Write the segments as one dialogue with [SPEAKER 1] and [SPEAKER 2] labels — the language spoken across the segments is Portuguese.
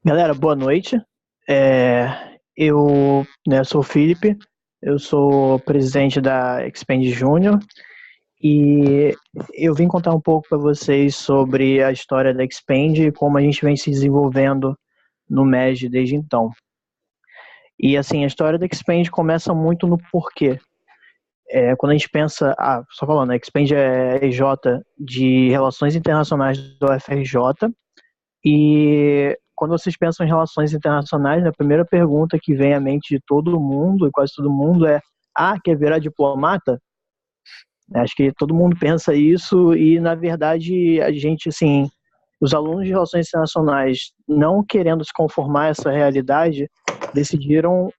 [SPEAKER 1] Galera, boa noite. Eu sou o Felipe, eu sou presidente da Expand Júnior e eu vim contar um pouco para vocês sobre a história da Expand e como a gente vem se desenvolvendo no MEG desde então. E assim, a história da Expand começa muito no porquê. Quando a gente pensa, só falando, a Expand é EJ de Relações Internacionais do UFRJ. E quando vocês pensam em relações internacionais, né, a primeira pergunta que vem à mente de todo mundo, e quase todo mundo, quer virar diplomata? Acho que todo mundo pensa isso e, na verdade, a gente, assim, os alunos de relações internacionais, não querendo se conformar a essa realidade, decidiram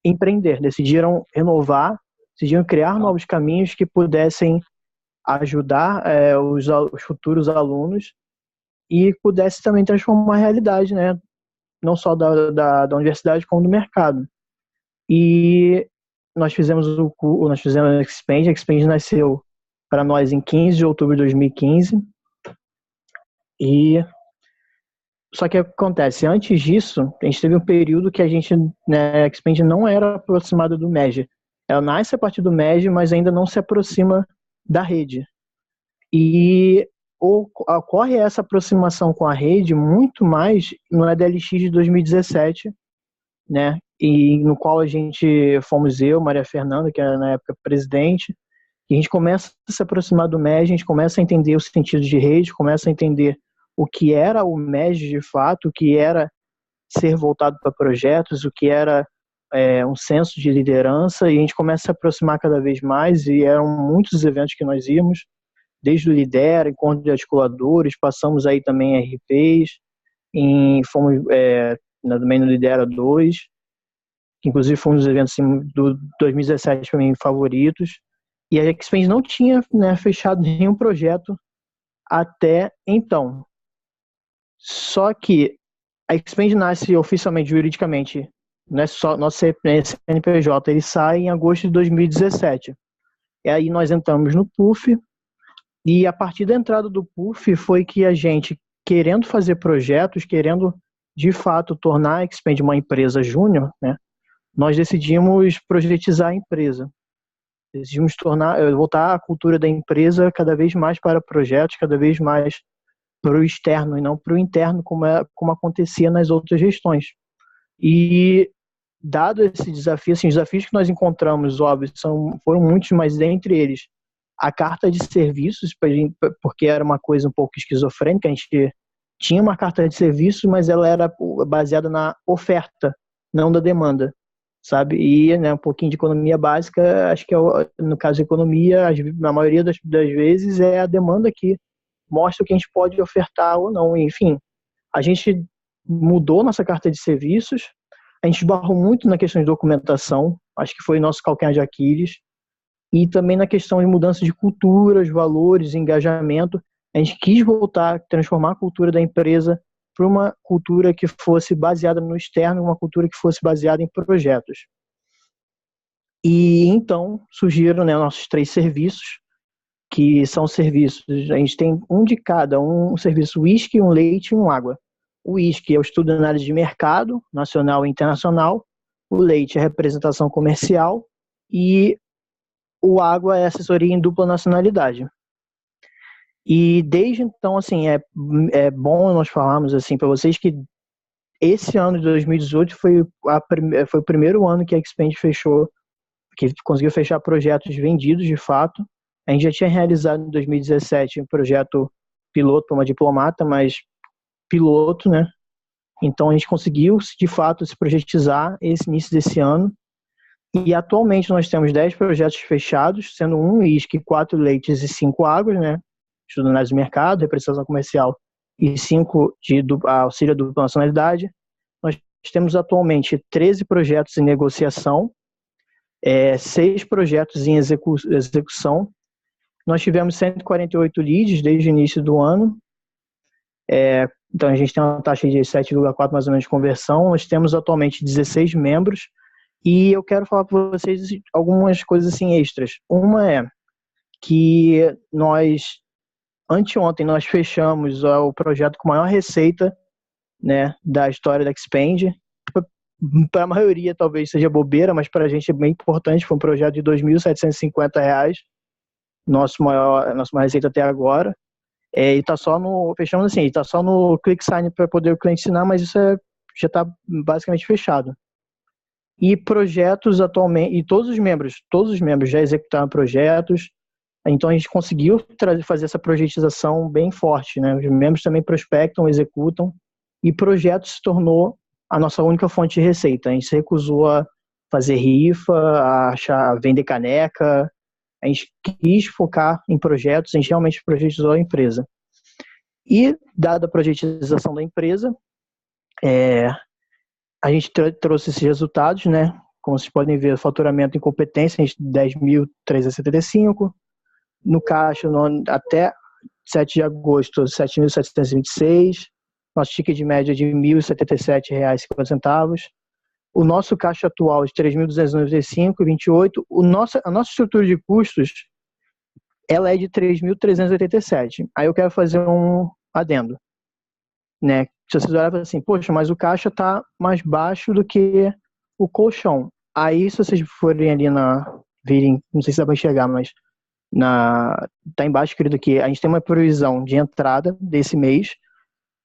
[SPEAKER 1] empreender, decidiram renovar, decidiram criar novos caminhos que pudessem ajudar os futuros alunos e pudesse também transformar a realidade, né? Não só da universidade, como do mercado. E nós fizemos a Expand nasceu para nós em 15 de outubro de 2015. E só que o que acontece, antes disso, a gente teve um período que a Expand não era aproximada do MEG. Ela nasce a partir do MEG, mas ainda não se aproxima da rede. E ocorre essa aproximação com a rede muito mais no EDLX de 2017, né? E no qual a gente fomos eu, Maria Fernanda, que era na época presidente, e a gente começa a se aproximar do MEG, a gente começa a entender os sentidos de rede, começa a entender o que era o MEG de fato, o que era ser voltado para projetos, o que era um senso de liderança, e a gente começa a se aproximar cada vez mais, e eram muitos eventos que nós íamos, desde o Lidera, encontro de articuladores, passamos aí também RPs, fomos também no Lidera 2, que inclusive foi um dos eventos assim, do 2017 para mim favoritos. E a Expand não tinha, né, fechado nenhum projeto até então. Só que a Expand nasce oficialmente, juridicamente, não é só nosso CNPJ, ele sai em agosto de 2017. E aí nós entramos no PUF, e a partir da entrada do PUF foi que a gente, querendo fazer projetos, querendo de fato tornar a Expand uma empresa júnior, né, nós decidimos projetizar a empresa. Decidimos voltar a cultura da empresa cada vez mais para projetos, cada vez mais para o externo e não para o interno, como acontecia nas outras gestões. E dado esse desafio, assim, os desafios que nós encontramos, óbvio, foram muitos, mas dentre eles, a carta de serviços, porque era uma coisa um pouco esquizofrênica, a gente tinha uma carta de serviços, mas ela era baseada na oferta, não da demanda, sabe? E, né, um pouquinho de economia básica, acho que no caso de economia, na maioria das vezes é a demanda que mostra o que a gente pode ofertar ou não. Enfim, a gente mudou nossa carta de serviços, a gente esbarrou muito na questão de documentação, acho que foi nosso calcanhar de Aquiles, e também na questão de mudança de culturas, valores, engajamento. A gente quis voltar, transformar a cultura da empresa para uma cultura que fosse baseada no externo, uma cultura que fosse baseada em projetos. E então surgiram, né, nossos 3 serviços, que são serviços, a gente tem um de cada, um serviço whisky, um leite e um água. O whisky é o estudo de análise de mercado, nacional e internacional, o leite é representação comercial e o água é assessoria em dupla nacionalidade. E desde então, assim, é bom nós falarmos assim para vocês que esse ano de 2018 foi o primeiro ano que a Expand fechou, que conseguiu fechar projetos vendidos de fato. A gente já tinha realizado em 2017 um projeto piloto para uma diplomata, mas piloto, né? Então a gente conseguiu de fato se projetizar esse início desse ano. E atualmente nós temos 10 projetos fechados, sendo um uísque, 4 leites e 5 águas, né? Estudo análise de mercado, representação comercial e 5 de auxílio à dupla nacionalidade. Nós temos atualmente 13 projetos em negociação, 6 projetos em execução. Nós tivemos 148 leads desde o início do ano. Então a gente tem uma taxa de 7,4 mais ou menos de conversão. Nós temos atualmente 16 membros. E eu quero falar para vocês algumas coisas assim extras. Uma é que anteontem nós fechamos o projeto com maior receita né, da história da Expand. Para a maioria talvez seja bobeira, mas para a gente é bem importante. Foi um projeto de R$ 2.750, nossa maior receita até agora. E tá só no, fechamos assim, tá só no ClickSign para poder o cliente assinar, mas isso já está basicamente fechado. E projetos atualmente, e todos os membros já executaram projetos, então a gente conseguiu fazer essa projetização bem forte, né? Os membros também prospectam, executam, e projetos se tornou a nossa única fonte de receita. A gente se recusou a fazer rifa, a vender caneca, a gente quis focar em projetos, a gente realmente projetizou a empresa. E, dada a projetização da empresa, a gente trouxe esses resultados, né? Como vocês podem ver, faturamento em competência, a gente 10.375, no caixa, até 7 de agosto, 7.726, nosso ticket de média de R$ 1.077,50, o nosso caixa atual de 3.295,28, a nossa estrutura de custos, ela é de 3.387. Aí eu quero fazer um adendo, né? Se vocês olharem assim, poxa, mas o caixa está mais baixo do que o colchão. Aí, se vocês forem ali virem, não sei se dá para enxergar, mas tá embaixo escrito aqui, a gente tem uma previsão de entrada desse mês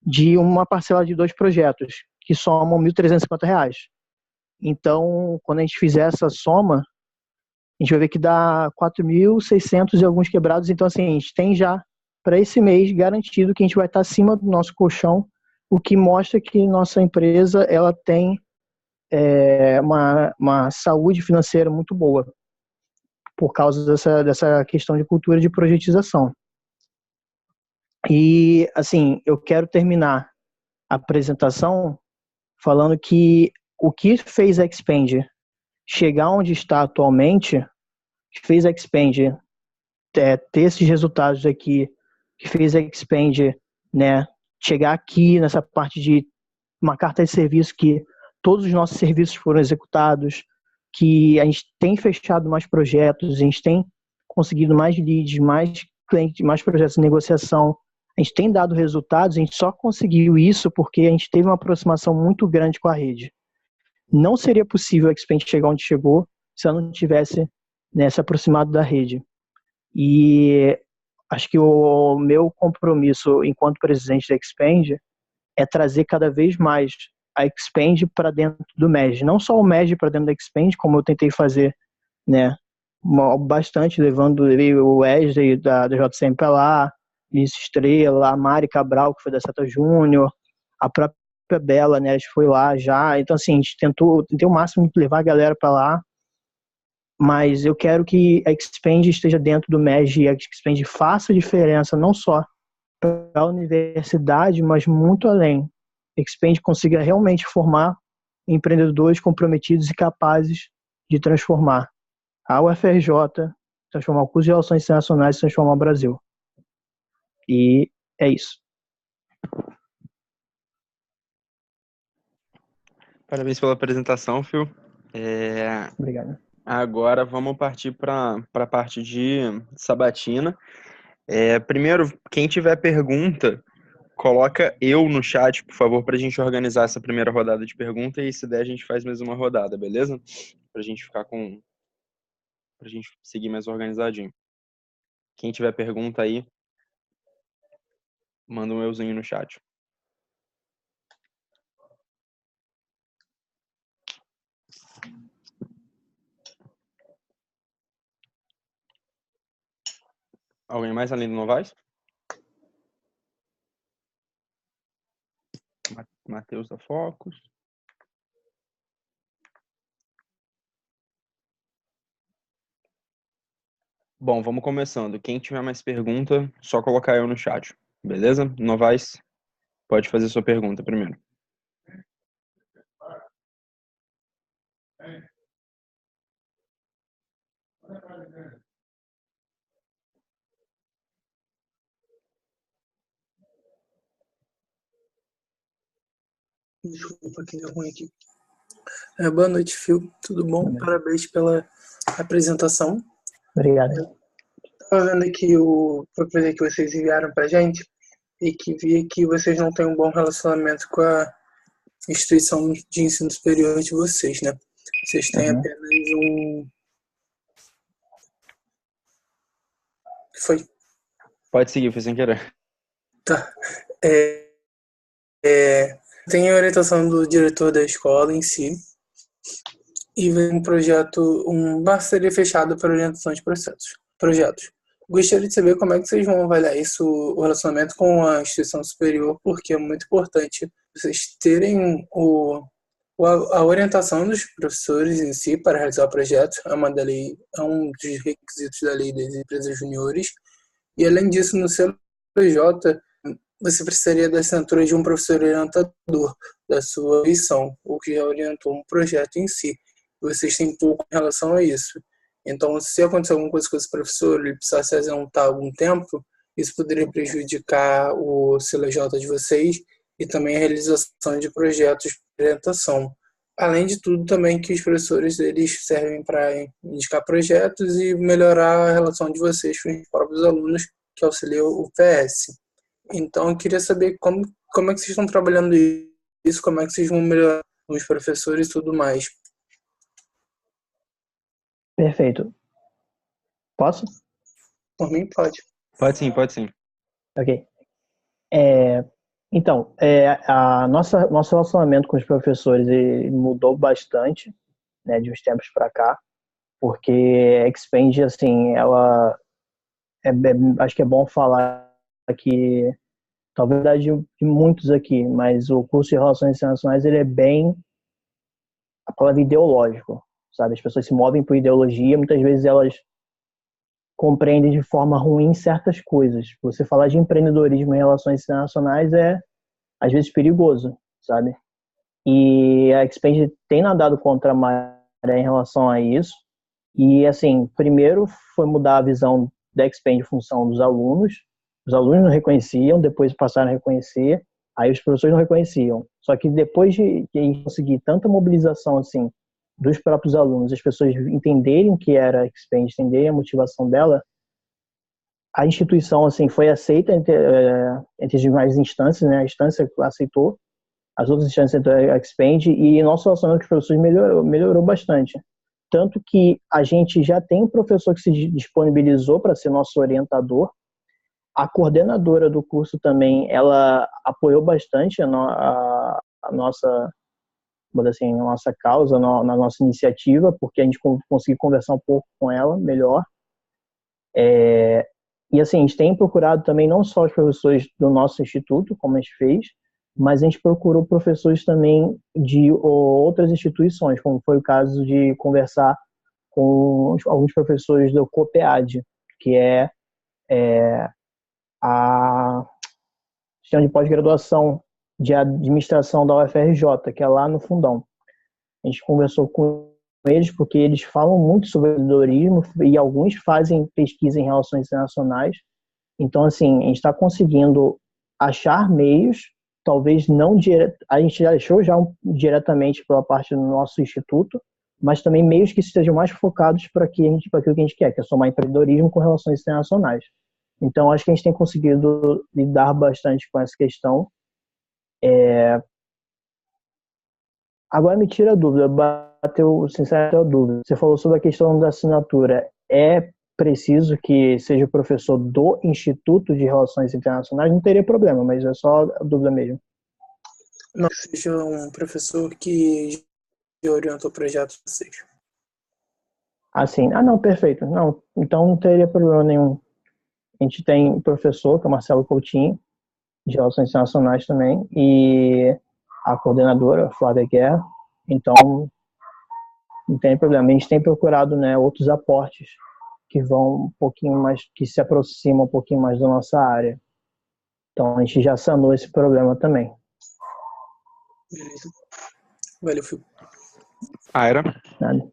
[SPEAKER 1] de uma parcela de 2 projetos, que somam R$ 1.350. Então, quando a gente fizer essa soma, a gente vai ver que dá 4.600 e alguns quebrados. Então, assim, a gente tem já para esse mês garantido que a gente vai estar acima do nosso colchão, o que mostra que nossa empresa ela tem uma saúde financeira muito boa, por causa dessa questão de cultura de projetização. E, assim, eu quero terminar a apresentação falando que o que fez a Expand chegar onde está atualmente, que fez a Expand ter esses resultados aqui, que fez a Expand, né, chegar aqui nessa parte de uma carta de serviço que todos os nossos serviços foram executados, que a gente tem fechado mais projetos, a gente tem conseguido mais leads, mais clientes, mais projetos de negociação, a gente tem dado resultados, a gente só conseguiu isso porque a gente teve uma aproximação muito grande com a rede. Não seria possível a Expand chegar onde chegou se ela não tivesse, né, se aproximado da rede. E acho que o meu compromisso enquanto presidente da Expand é trazer cada vez mais a Expand para dentro do MEG. Não só o MEG para dentro da Expand, como eu tentei fazer, né, bastante, levando o Wesley da JCM para lá, Vinícius Estrela, a Mari Cabral, que foi da Seta Júnior, a própria Bela, né, foi lá já. Então, assim, a gente tentei o máximo de levar a galera para lá, mas eu quero que a Expand esteja dentro do MEG e a Expand faça diferença não só para a universidade, mas muito além. A Expand consiga realmente formar empreendedores comprometidos e capazes de transformar a UFRJ, transformar o curso de Relações Internacionais e transformar o Brasil. E é isso.
[SPEAKER 2] Parabéns pela apresentação, Phil.
[SPEAKER 1] Obrigado.
[SPEAKER 2] Agora vamos partir para a parte de sabatina. Primeiro, quem tiver pergunta, coloca eu no chat, por favor, para a gente organizar essa primeira rodada de pergunta e se der a gente faz mais uma rodada, beleza? Para a gente pra gente seguir mais organizadinho. Quem tiver pergunta aí, manda um euzinho no chat. Alguém mais além do Novaes? Matheus da Focus. Bom, vamos começando. Quem tiver mais pergunta, só colocar eu no chat, beleza? Novaes, pode fazer sua pergunta primeiro.
[SPEAKER 3] Desculpa que deu ruim aqui. Boa noite, Phil. Tudo bom? Parabéns pela apresentação.
[SPEAKER 1] Obrigado.
[SPEAKER 3] Estava vendo aqui o projeto que vocês enviaram para a gente. e que vi que vocês não têm um bom relacionamento com a instituição de ensino superior de vocês, né? Vocês têm
[SPEAKER 1] Uhum.
[SPEAKER 3] apenas um... que foi?
[SPEAKER 2] Pode seguir, foi sem querer.
[SPEAKER 3] Tá. Tem a orientação do diretor da escola em si e vem um projeto, uma parceria fechada para orientação de projetos. Gostaria de saber como é que vocês vão avaliar isso, o relacionamento com a instituição superior, porque é muito importante vocês terem a orientação dos professores em si para realizar o projeto, é um dos requisitos da lei das empresas juniores, e além disso, no seu PJ, você precisaria da assinatura de um professor orientador da sua lição, ou que já orientou um projeto em si. Vocês têm pouco em relação a isso. Então, se acontecer alguma coisa com esse professor, ele precisar se ausentar algum tempo, isso poderia prejudicar o CLJ de vocês e também a realização de projetos de orientação. Além de tudo, também que os professores eles servem para indicar projetos e melhorar a relação de vocês com os próprios alunos que auxiliam o PS. Então, eu queria saber como é que vocês estão trabalhando isso, como é que vocês vão melhorar os professores e tudo mais.
[SPEAKER 1] Perfeito. Posso?
[SPEAKER 3] Por mim, pode.
[SPEAKER 2] Pode sim.
[SPEAKER 1] Ok. Então, nosso relacionamento com os professores ele mudou bastante, né, de uns tempos para cá, porque a Expand, assim, ela acho que é bom falar que talvez de muitos aqui, mas o curso de Relações Internacionais ele é bem a palavra ideológico, sabe? As pessoas se movem por ideologia, muitas vezes elas compreendem de forma ruim certas coisas. Você falar de empreendedorismo em relações internacionais é às vezes perigoso, sabe? E a Expand tem nadado contra a maré em relação a isso. E assim, primeiro foi mudar a visão da Expand em função dos alunos. Os alunos não reconheciam, depois passaram a reconhecer, aí os professores não reconheciam. Só que depois de a gente conseguir tanta mobilização assim dos próprios alunos, as pessoas entenderem o que era a Expand, entenderem a motivação dela, a instituição assim foi aceita entre as demais instâncias, né? A instância aceitou, as outras instâncias aceitou a Expand e nosso relacionamento com os professores melhorou bastante. Tanto que a gente já tem um professor que se disponibilizou para ser nosso orientador. A coordenadora do curso também, ela apoiou bastante a nossa, assim, a nossa causa, na nossa iniciativa, porque a gente conseguiu conversar um pouco com ela melhor. E assim, a gente tem procurado também não só os professores do nosso instituto, como a gente fez, mas a gente procurou professores também de outras instituições, como foi o caso de conversar com alguns professores do COPEAD, que é a sistema de pós-graduação de administração da UFRJ, que é lá no Fundão. A gente conversou com eles porque eles falam muito sobre empreendedorismo e alguns fazem pesquisa em relações internacionais. Então, assim, a gente está conseguindo achar meios, talvez não a gente já achou diretamente pela parte do nosso instituto, mas também meios que estejam mais focados para aquilo que a gente quer, que é somar empreendedorismo com relações internacionais. Então, acho que a gente tem conseguido lidar bastante com essa questão. Agora me tira a dúvida, bateu sincero a dúvida. Você falou sobre a questão da assinatura. É preciso que seja o professor do Instituto de Relações Internacionais? Não teria problema, mas é só a dúvida mesmo.
[SPEAKER 3] Não, que seja um professor que orientou o projeto de vocês.
[SPEAKER 1] Assim, não, perfeito. Não, então não teria problema nenhum. A gente tem o professor, que é o Marcelo Coutinho, de Relações Internacionais também, e a coordenadora, Flávia Guerra. Então, não tem problema. A gente tem procurado, né, outros aportes que vão um pouquinho mais, que se aproximam um pouquinho mais da nossa área. Então, a gente já sanou esse problema também.
[SPEAKER 3] Beleza. Valeu, Fio.
[SPEAKER 2] Aira.
[SPEAKER 1] Nada.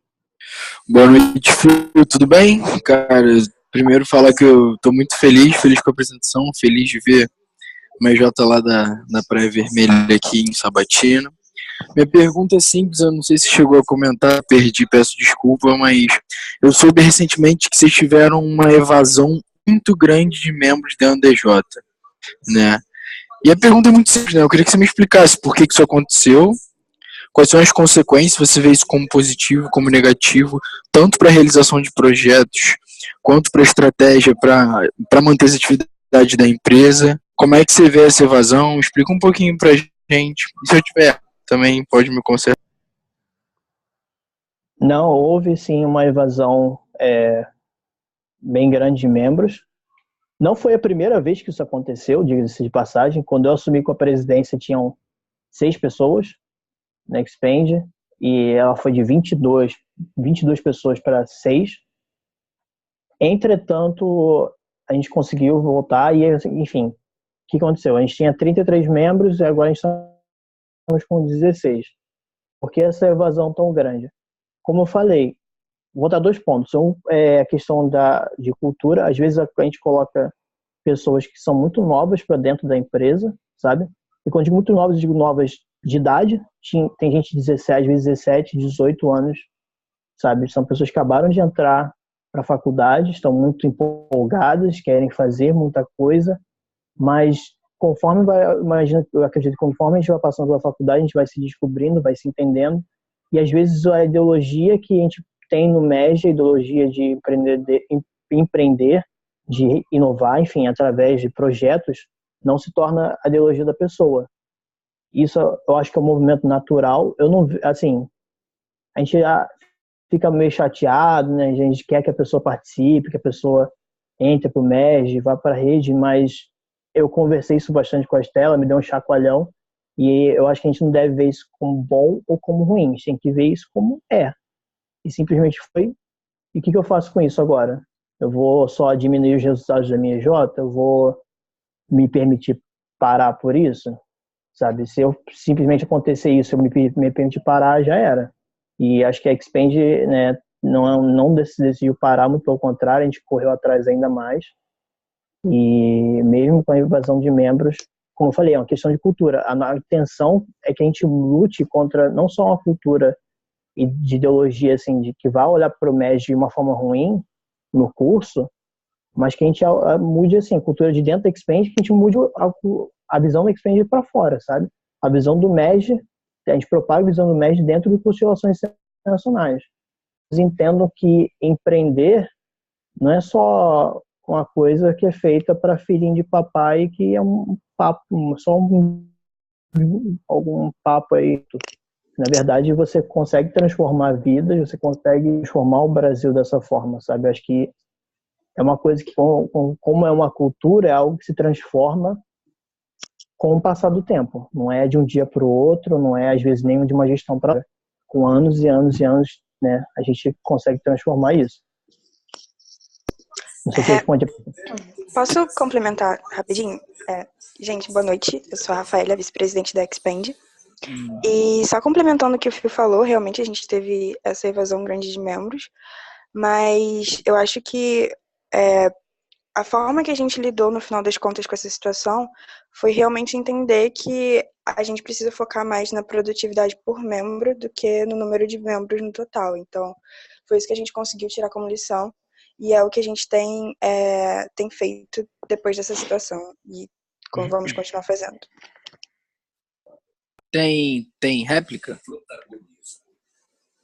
[SPEAKER 4] Boa noite, Fio. Tudo bem? Cara, primeiro falar que eu tô muito feliz com a apresentação, feliz de ver o MJ lá da Praia Vermelha aqui em Sabatino. Minha pergunta é simples, eu não sei se chegou a comentar, perdi, peço desculpa, mas eu soube recentemente que vocês tiveram uma evasão muito grande de membros da DJ, né? E a pergunta é muito simples, né? Eu queria que você me explicasse por que isso aconteceu, quais são as consequências, você vê isso como positivo, como negativo, tanto para a realização de projetos, quanto para a estratégia para manter as atividades da empresa. Como é que você vê essa evasão? Explica um pouquinho para a gente. E se eu tiver, também pode me consertar.
[SPEAKER 1] Não, houve sim uma evasão bem grande de membros. Não foi a primeira vez que isso aconteceu, diga-se de passagem. Quando eu assumi com a presidência, tinham 6 pessoas na Expand, e ela foi de 22 pessoas para 6. Entretanto, a gente conseguiu voltar e, enfim, o que aconteceu? A gente tinha 33 membros e agora a gente estamos com 16. Por que essa evasão tão grande? Como eu falei, vou dar 2 pontos. Um é a questão de cultura. Às vezes a gente coloca pessoas que são muito novas para dentro da empresa, sabe? E quando digo muito novas, digo novas de idade. Tem gente de 17, às vezes 17, 18 anos, sabe? São pessoas que acabaram de entrar para a faculdade, estão muito empolgadas, querem fazer muita coisa, mas conforme eu acredito que conforme a gente vai passando pela faculdade, a gente vai se descobrindo, vai se entendendo, e às vezes a ideologia que a gente tem no MEG, a ideologia de empreender, de inovar, enfim, através de projetos, não se torna a ideologia da pessoa. Isso eu acho que é um movimento natural. Eu não, assim, a gente fica meio chateado, né? A gente quer que a pessoa participe, que a pessoa entre para o MEG, vá para a rede, mas eu conversei isso bastante com a Estela, me deu um chacoalhão, e eu acho que a gente não deve ver isso como bom ou como ruim, a gente tem que ver isso como é. E simplesmente foi. E o que eu faço com isso agora? Eu vou só diminuir os resultados da minha EJ? Eu vou me permitir parar por isso? Sabe? Se eu simplesmente acontecer isso, eu me permitir parar, já era. E acho que a Expand, né, não decidiu parar, muito pelo contrário, a gente correu atrás ainda mais. E mesmo com a invasão de membros, como eu falei, é uma questão de cultura. A intenção é que a gente lute contra não só uma cultura e de ideologia assim, de que vai olhar para o MEG de uma forma ruim no curso, mas que a gente mude assim, a cultura de dentro da Expand, que a gente mude a visão da Expand para fora, sabe? A visão do MEG, a gente propaga a visão do MEG dentro do curso de Relações Internacionais. Eles entendam que empreender não é só uma coisa que é feita para filhinho de papai, que é um papo, só algum papo aí. Na verdade, você consegue transformar vidas, você consegue transformar o Brasil dessa forma, sabe? Acho que é uma coisa que, como é uma cultura, é algo que se transforma com o passar do tempo. Não é de um dia para o outro, não é, às vezes, nem de uma gestão para outra. Com anos e anos e anos, né, a gente consegue transformar isso. Não sei se responde.
[SPEAKER 5] Posso complementar rapidinho? Gente, boa noite. Eu sou a Rafaela, vice-presidente da Expand. E só complementando o que o Fio falou, realmente a gente teve essa evasão grande de membros, mas eu acho que a forma que a gente lidou no final das contas com essa situação foi realmente entender que a gente precisa focar mais na produtividade por membro do que no número de membros no total. Então, foi isso que a gente conseguiu tirar como lição e é o que a gente tem feito depois dessa situação e vamos continuar fazendo.
[SPEAKER 4] Tem réplica?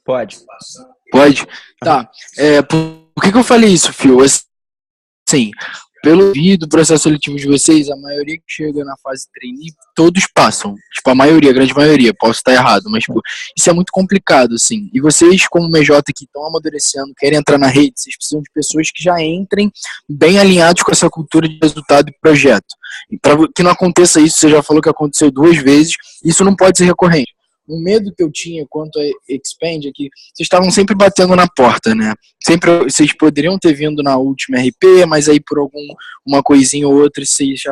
[SPEAKER 2] Pode.
[SPEAKER 4] Pode? Tá. Por que eu falei isso, Fio? Assim, pelo do processo seletivo de vocês, a maioria que chega na fase trainee, todos passam. Tipo, a grande maioria, posso estar errado, mas tipo, isso é muito complicado, assim. E vocês, como MJ, que estão amadurecendo, querem entrar na rede, vocês precisam de pessoas que já entrem bem alinhados com essa cultura de resultado e projeto. E para que não aconteça isso, você já falou que aconteceu 2 vezes, isso não pode ser recorrente. O medo que eu tinha quanto a Expand é que vocês estavam sempre batendo na porta, né? Sempre vocês poderiam ter vindo na última RP, mas aí por uma coisinha ou outra vocês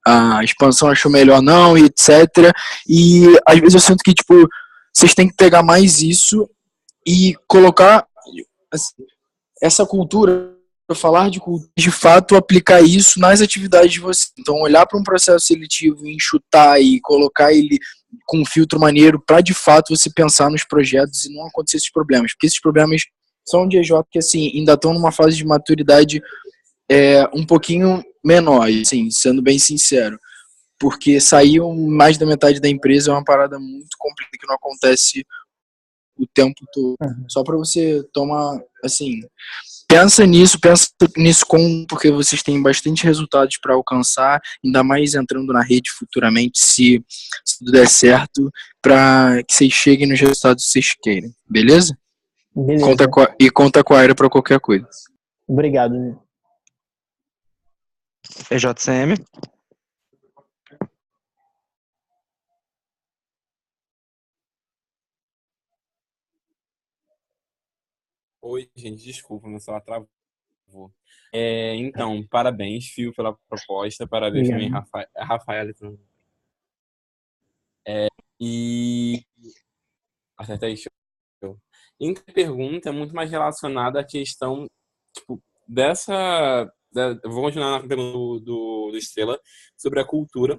[SPEAKER 4] a expansão achou melhor não, e etc. E às vezes eu sinto que tipo, vocês têm que pegar mais isso e colocar assim, essa cultura, falar de cultura, de fato aplicar isso nas atividades de vocês. Então olhar para um processo seletivo e enxutar e colocar ele com um filtro maneiro para de fato você pensar nos projetos e não acontecer esses problemas, porque esses problemas são de EJ que assim, ainda estão numa fase de maturidade um pouquinho menor, assim, sendo bem sincero. porque sair mais da metade da empresa é uma parada muito complicada que não acontece o tempo todo. Só para você tomar, assim, pensa nisso porque vocês têm bastante resultados para alcançar, ainda mais entrando na rede futuramente, se tudo der certo, para que vocês cheguem nos resultados que vocês querem, beleza?
[SPEAKER 1] Beleza.
[SPEAKER 4] Conta com a Aira para qualquer coisa.
[SPEAKER 1] Obrigado.
[SPEAKER 2] EJCM.
[SPEAKER 6] Oi, gente, desculpa, meu celular travou. Então, parabéns, Fio, pela proposta. Parabéns também, Rafaela. E acertei, show. Então, a pergunta é muito mais relacionada à questão, tipo, eu vou continuar na pergunta do Estrela sobre a cultura.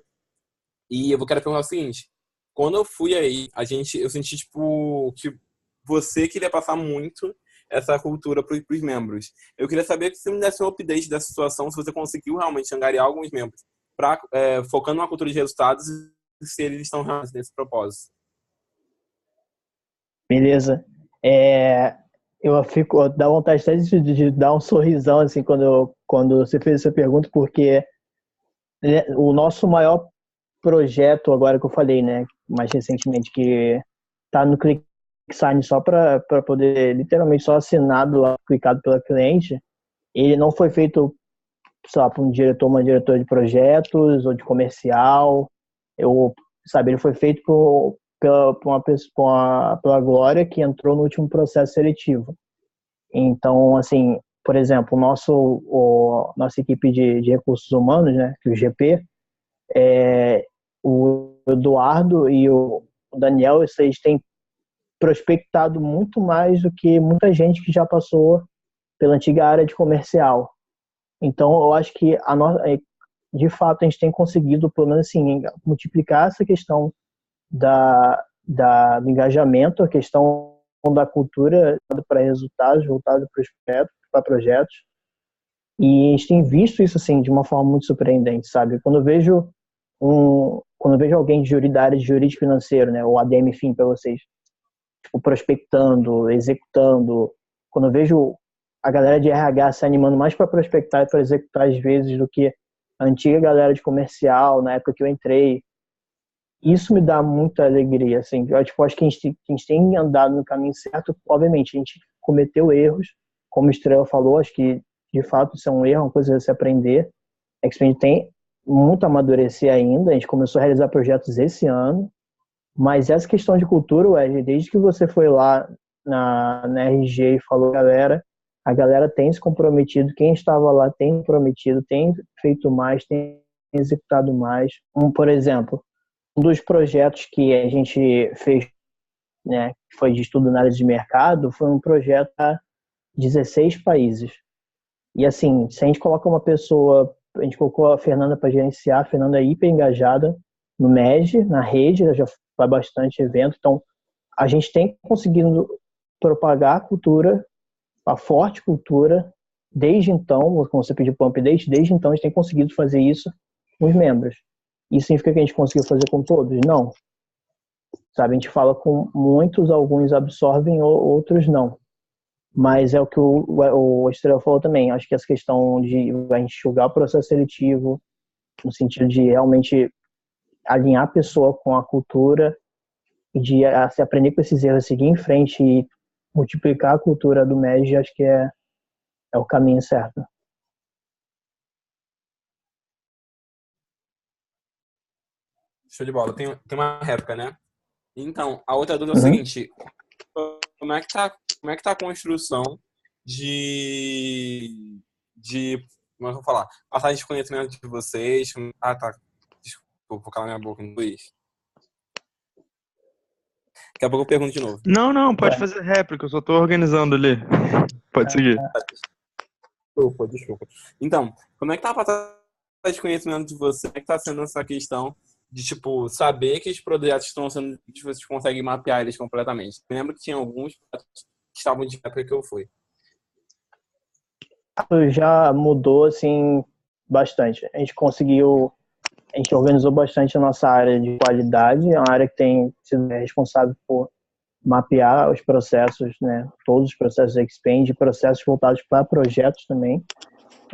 [SPEAKER 6] E eu quero perguntar o seguinte: quando eu fui aí, eu senti, tipo, que você queria passar muito essa cultura para os membros. Eu queria saber se você me desse um update dessa situação, se você conseguiu realmente angariar alguns membros focando na cultura de resultados e se eles estão realmente nesse propósito.
[SPEAKER 1] Beleza. Dá vontade até de dar um sorrisão assim quando você fez essa pergunta, porque o nosso maior projeto agora que eu falei, né, mais recentemente, que tá no ClickSign só para poder literalmente só assinado lá, clicado pela cliente, ele não foi feito, sei lá, por um diretor, uma diretora de projetos ou de comercial, ele foi feito pela Glória, que entrou no último processo seletivo. Então, assim, por exemplo, nossa equipe de recursos humanos, né, que é o GP, o Eduardo e o Daniel, eles têm prospectado muito mais do que muita gente que já passou pela antiga área de comercial. Então, eu acho que de fato a gente tem conseguido, pelo menos assim, multiplicar essa questão do engajamento, a questão da cultura para resultados, voltado para projetos. E a gente tem visto isso assim de uma forma muito surpreendente, sabe? Quando eu vejo alguém da área de jurídico financeiro, né, ou ADM Fim para vocês, tipo, prospectando, executando, quando eu vejo a galera de RH se animando mais para prospectar e para executar às vezes do que a antiga galera de comercial, na época que eu entrei, isso me dá muita alegria, assim. Eu acho que a gente tem andado no caminho certo. Obviamente, a gente cometeu erros, como o Estrela falou, acho que de fato isso é um erro, uma coisa a se aprender. A Expand tem muito a amadurecer ainda, a gente começou a realizar projetos esse ano, mas essa questão de cultura, Wesley, desde que você foi lá na RG e falou, a galera tem se comprometido, quem estava lá tem comprometido, tem feito mais, tem executado mais. Por exemplo, um dos projetos que a gente fez, né, que foi de estudo na área de mercado, foi um projeto a 16 países. E assim, se a gente coloca uma pessoa, a gente colocou a Fernanda para gerenciar, a Fernanda é hiper engajada no MEG, na rede, ela já faz bastante evento, então a gente tem conseguido propagar a cultura, a forte cultura, desde então, como você pediu para o update, desde então a gente tem conseguido fazer isso com os membros. Isso significa que a gente conseguiu fazer com todos? Não. Sabe, a gente fala com muitos, alguns absorvem, outros não. Mas é o que o Estrela falou também. Acho que essa questão de a gente julgar o processo seletivo, no sentido de realmente alinhar a pessoa com a cultura e de se aprender com esses erros, seguir em frente e multiplicar a cultura do MEG, acho que é o caminho certo.
[SPEAKER 6] Show de bola. Tem uma réplica, né? Então, a outra dúvida é o seguinte: como é que tá a construção de como é que eu vou falar? Passagem de conhecimento de vocês. Ah, tá. Desculpa, vou calar minha boca, Luiz. Daqui a pouco eu pergunto de novo.
[SPEAKER 2] Não, pode fazer réplica, eu só tô organizando ali. Pode seguir.
[SPEAKER 6] Desculpa. Então, como é que tá a passagem de conhecimento de vocês? Como é que tá sendo essa questão de, tipo, saber que os projetos estão sendo, que vocês conseguem mapear eles completamente? Eu lembro que tinha alguns projetos que estavam de época que eu fui.
[SPEAKER 1] Já mudou, assim, bastante. A gente conseguiu A gente organizou bastante a nossa área de qualidade, é uma área que tem sido responsável por mapear os processos, né, todos os processos da Expand, processos voltados para projetos também,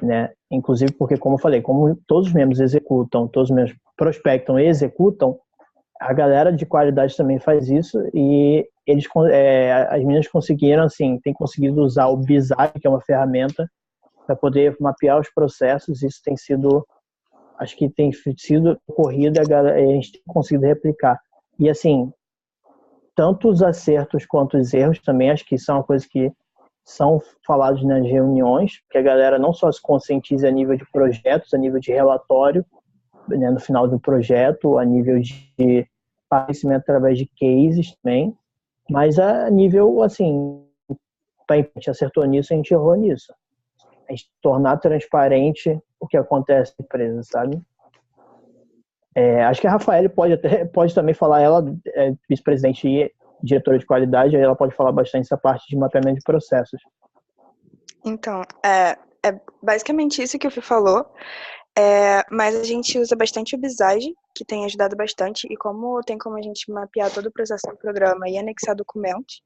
[SPEAKER 1] né, inclusive porque, como eu falei, como todos os membros executam, todos os membros prospectam e executam, a galera de qualidade também faz isso e eles, as meninas conseguiram, assim, têm conseguido usar o Bizarre, que é uma ferramenta, para poder mapear os processos. Isso tem sido, acho que tem sido corrido e a gente tem conseguido replicar. E, assim, tanto os acertos quanto os erros também, acho que são uma coisa que são falados nas reuniões, que a galera não só se conscientiza a nível de projetos, a nível de relatório, né, no final do projeto, a nível de aparecimento através de cases também, mas a nível, assim, a gente acertou nisso, a gente errou nisso. A gente tornar transparente o que acontece na empresa, sabe? Acho que a Rafaela pode também falar, ela é vice-presidente e diretora de qualidade, aí ela pode falar bastante essa parte de mapeamento de processos.
[SPEAKER 5] Então, é basicamente isso que o Fih falou, mas a gente usa bastante o Bizage, que tem ajudado bastante, e como a gente mapear todo o processo do programa e anexar documentos.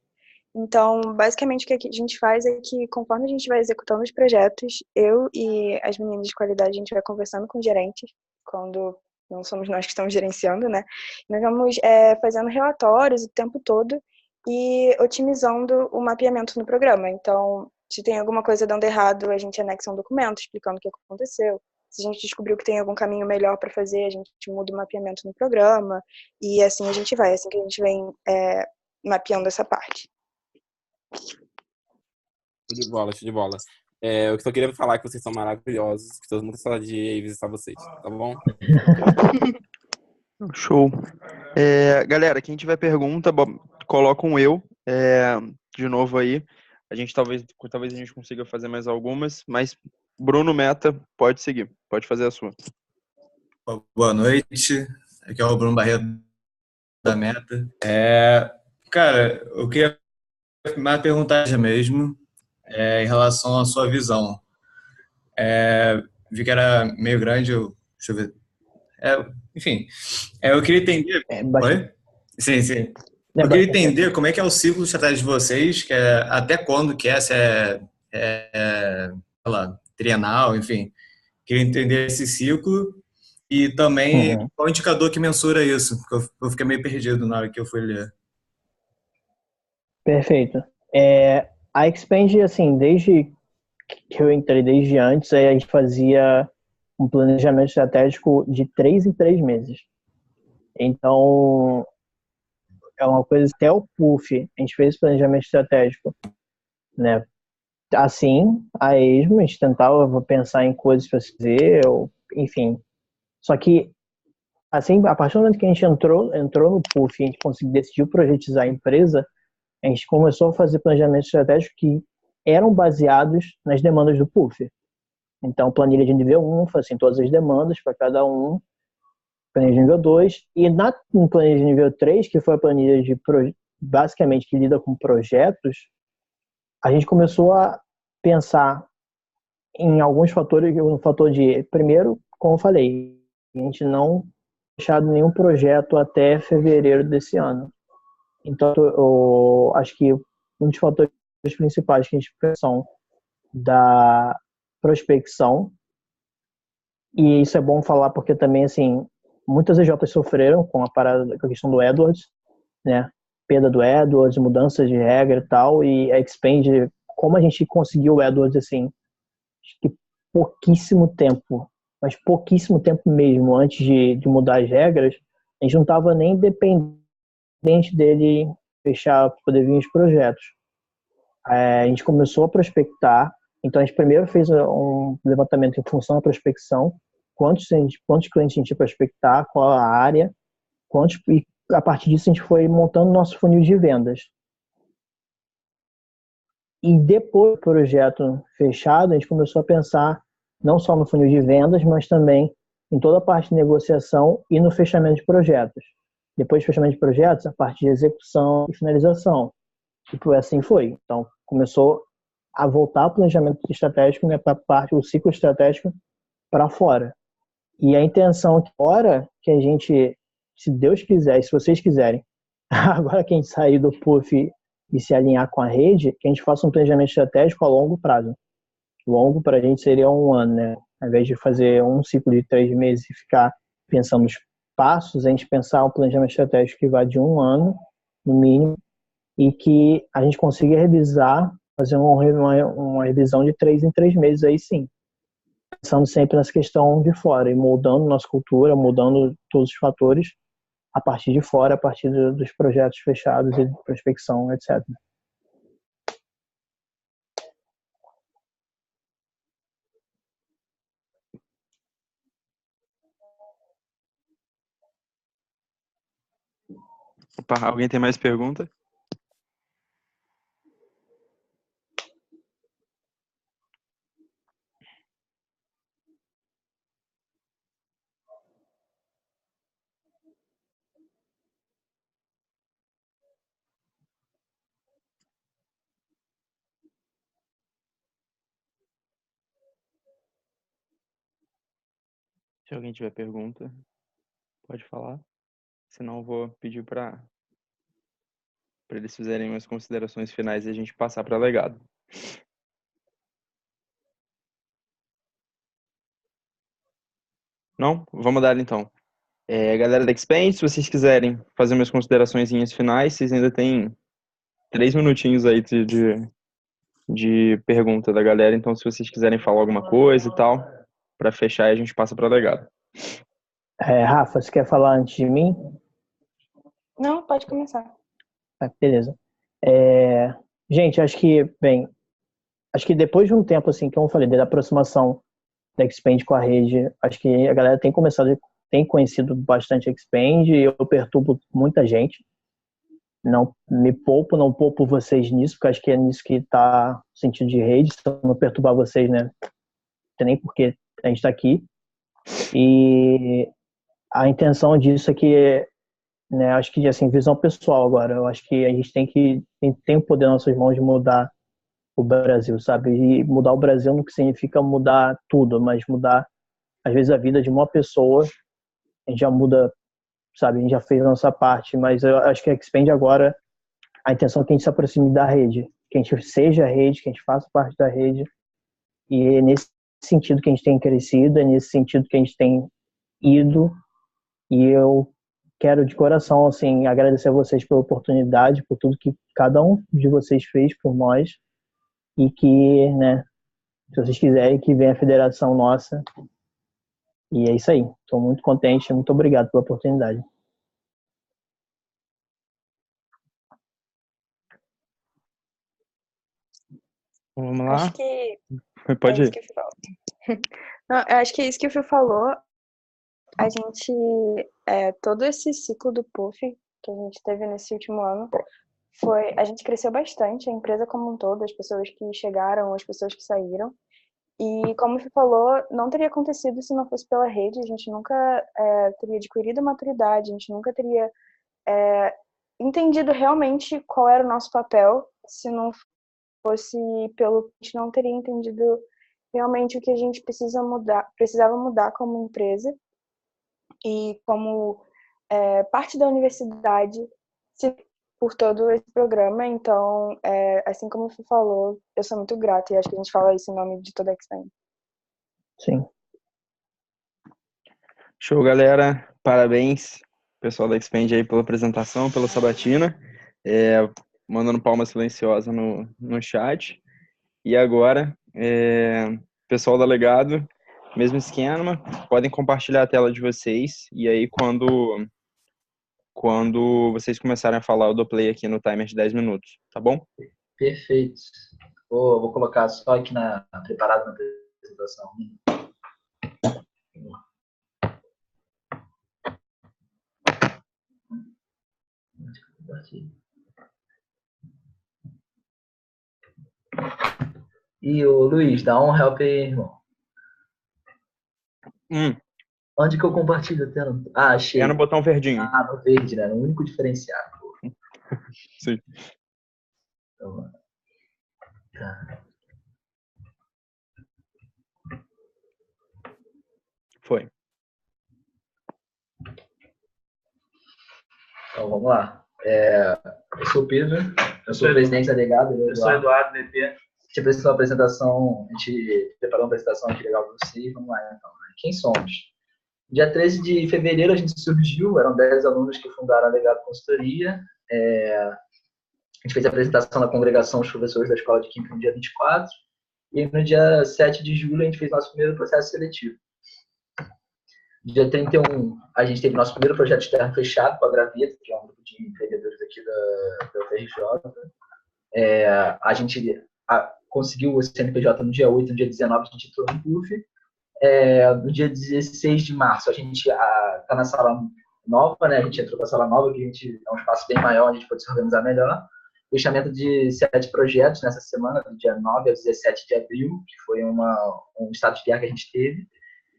[SPEAKER 5] Então, basicamente, o que a gente faz é que, conforme a gente vai executando os projetos, eu e as meninas de qualidade, a gente vai conversando com gerentes, quando não somos nós que estamos gerenciando, né? Nós vamos fazendo relatórios o tempo todo e otimizando o mapeamento no programa. Então, se tem alguma coisa dando errado, a gente anexa um documento explicando o que aconteceu. Se a gente descobriu que tem algum caminho melhor para fazer, a gente muda o mapeamento no programa. E assim a gente vai, assim que a gente vem mapeando essa parte.
[SPEAKER 6] Show de bola, show de bola. Eu só queria falar que vocês são maravilhosos, que todo mundo fala de ir visitar vocês, tá bom?
[SPEAKER 2] Show. Galera, quem tiver pergunta, coloca um eu de novo aí. A gente talvez a gente consiga fazer mais algumas, mas Bruno Meta, pode seguir, pode fazer a sua.
[SPEAKER 7] Boa noite, aqui é o Bruno Barreto da Meta. Cara, eu queria mais perguntar já mesmo, em relação à sua visão. Vi que era meio grande, deixa eu ver. Enfim, eu queria entender. Oi? Sim, sim. Eu queria entender como é que é o ciclo de estratégia de vocês, até quando que se sei lá, trienal, enfim. Queria entender esse ciclo e também qual o indicador que mensura isso, porque eu fiquei meio perdido na hora que eu fui ler.
[SPEAKER 1] Perfeito. A Expand, assim, desde que eu entrei, desde antes, a gente fazia um planejamento estratégico de 3 em 3 meses. Então, é uma coisa, até o PUF, a gente fez esse planejamento estratégico, né? Assim, a esmo, a gente tentava pensar em coisas para fazer, enfim. Só que, assim, a partir do momento que a gente entrou no PUF e a gente decidiu projetizar a empresa, a gente começou a fazer planejamentos estratégicos que eram baseados nas demandas do PUF. Então, planilha de nível 1, assim, todas as demandas para cada um, planilha de nível 2, e na planilha de nível 3, que foi a planilha basicamente que lida com projetos, a gente começou a pensar em alguns fatores, no fator de, primeiro, como eu falei, a gente não fechado nenhum projeto até fevereiro desse ano. Então, eu acho que um dos fatores principais que a gente pensa são da prospecção, e isso é bom falar porque também, assim, muitas EJs sofreram com a questão do Edwards, né? Perda do Edwards, mudanças de regra e tal, e a Expand, como a gente conseguiu o Edwards, assim, acho que pouquíssimo tempo, mas pouquíssimo tempo mesmo, antes de mudar as regras, a gente não estava nem dependente dele fechar, poder vir os projetos. A gente começou a prospectar, então a gente primeiro fez um levantamento em função da prospecção, quantos clientes a gente ia prospectar, qual a área, e a partir disso a gente foi montando nosso funil de vendas. E depois do projeto fechado, a gente começou a pensar não só no funil de vendas, mas também em toda a parte de negociação e no fechamento de projetos. Depois do fechamento de projetos, a parte de execução e finalização. E assim foi. Então, começou a voltar o planejamento estratégico, né, para a parte, o ciclo estratégico para fora. E a intenção que agora que a gente, se Deus quiser, e se vocês quiserem, agora que a gente sair do PUF e se alinhar com a rede, que a gente faça um planejamento estratégico a longo prazo. Longo para a gente seria um ano, né? Ao invés de fazer um ciclo de 3 meses e ficar pensando nos passos, a gente pensar um planejamento estratégico que vai de um ano, no mínimo, e que a gente consiga revisar, fazer uma revisão de 3 em 3 meses, aí sim. Pensando sempre nessa questão de fora e moldando nossa cultura, mudando todos os fatores a partir de fora, a partir dos projetos fechados e de prospecção, etc.
[SPEAKER 2] Opa, alguém tem mais pergunta? Se alguém tiver pergunta, pode falar. Senão eu vou pedir para eles fizerem umas considerações finais e a gente passar para legado. Não? Vamos dar então. Galera da Expand, se vocês quiserem fazer umas considerações finais, vocês ainda têm 3 minutinhos aí de pergunta da galera. Então, se vocês quiserem falar alguma coisa e tal, para fechar, a gente passa para legado.
[SPEAKER 1] Rafa, você quer falar antes de mim?
[SPEAKER 5] Não, pode começar.
[SPEAKER 1] Beleza. Gente, acho que depois de um tempo, assim, como eu falei, da aproximação da Expand com a rede, acho que a galera tem conhecido bastante a Expand, e eu perturbo muita gente. Não poupo vocês nisso, porque acho que é nisso que está o sentido de rede. Se eu não perturbar vocês, né, não tem nem porque a gente está aqui. E a intenção disso é que, né, acho que, assim, visão pessoal agora, eu acho que a gente tem o poder nas nossas mãos de mudar o Brasil, sabe? E mudar o Brasil não significa mudar tudo, mas mudar, às vezes, a vida de uma pessoa. A gente já muda, sabe? A gente já fez a nossa parte, mas eu acho que a Expand agora, a intenção é que a gente se aproxime da rede, que a gente seja a rede, que a gente faça parte da rede, e é nesse sentido que a gente tem crescido, é nesse sentido que a gente tem ido, e eu quero de coração, assim, agradecer a vocês pela oportunidade, por tudo que cada um de vocês fez por nós, e que, né, se vocês quiserem, que venha a federação nossa. E é isso aí. Estou muito contente. Muito obrigado pela oportunidade.
[SPEAKER 2] Vamos lá?
[SPEAKER 5] Acho que
[SPEAKER 2] Pode
[SPEAKER 5] é isso
[SPEAKER 2] ir.
[SPEAKER 5] que o Fio falou. Não, eu acho que é isso que o Fio falou. A gente, todo esse ciclo do PUF que a gente teve nesse último ano, a gente cresceu bastante, a empresa como um todo, as pessoas que chegaram, as pessoas que saíram. E como o Fio falou, não teria acontecido se não fosse pela rede, a gente nunca teria adquirido maturidade, a gente nunca teria entendido realmente qual era o nosso papel, se não fosse pelo a gente não teria entendido realmente o que a gente precisava mudar como empresa e como parte da universidade por todo esse programa. Então, assim como o Fih falou, eu sou muito grata e acho que a gente fala isso em nome de toda a Expand.
[SPEAKER 1] Sim.
[SPEAKER 2] Show, galera. Parabéns, pessoal da Expand aí pela apresentação, pela sabatina. Mandando palma silenciosa no chat. E agora, pessoal da Legado, mesmo esquema, podem compartilhar a tela de vocês. E aí, quando vocês começarem a falar, eu dou play aqui no timer de 10 minutos, tá bom?
[SPEAKER 8] Perfeito. Vou colocar só aqui preparado na apresentação. E o Luiz, dá um help aí, irmão. Onde que eu compartilho a tela? Ah, achei.
[SPEAKER 2] É no botão verdinho.
[SPEAKER 8] Ah, no verde, né? No único diferenciado.
[SPEAKER 2] Sim.
[SPEAKER 8] Então, tá.
[SPEAKER 2] Foi.
[SPEAKER 8] Então, vamos lá. Eu sou o Pedro, eu sou o presidente da Legado.
[SPEAKER 9] Eu sou o Eduardo, VP.
[SPEAKER 8] A gente preparou uma apresentação aqui legal para vocês. Vamos lá, então. Quem somos? Dia 13 de fevereiro a gente surgiu, eram 10 alunos que fundaram a Legado Consultoria. A gente fez a apresentação na congregação dos professores da Escola de Química no dia 24. E no dia 7 de julho a gente fez nosso primeiro processo seletivo. Dia 31, a gente teve nosso primeiro projeto externo fechado com a Graveta, que é um grupo de empreendedores aqui da UFRJ. A gente conseguiu o CNPJ no dia 8, no dia 19 a gente entrou no CUF. No dia 16 de março a gente está na sala nova, né? A gente entrou para a sala nova, que é um espaço bem maior, a gente pode se organizar melhor. Fechamento de 7 projetos nessa semana, do dia 9 a 17 de abril, que foi um estado de guerra que a gente teve.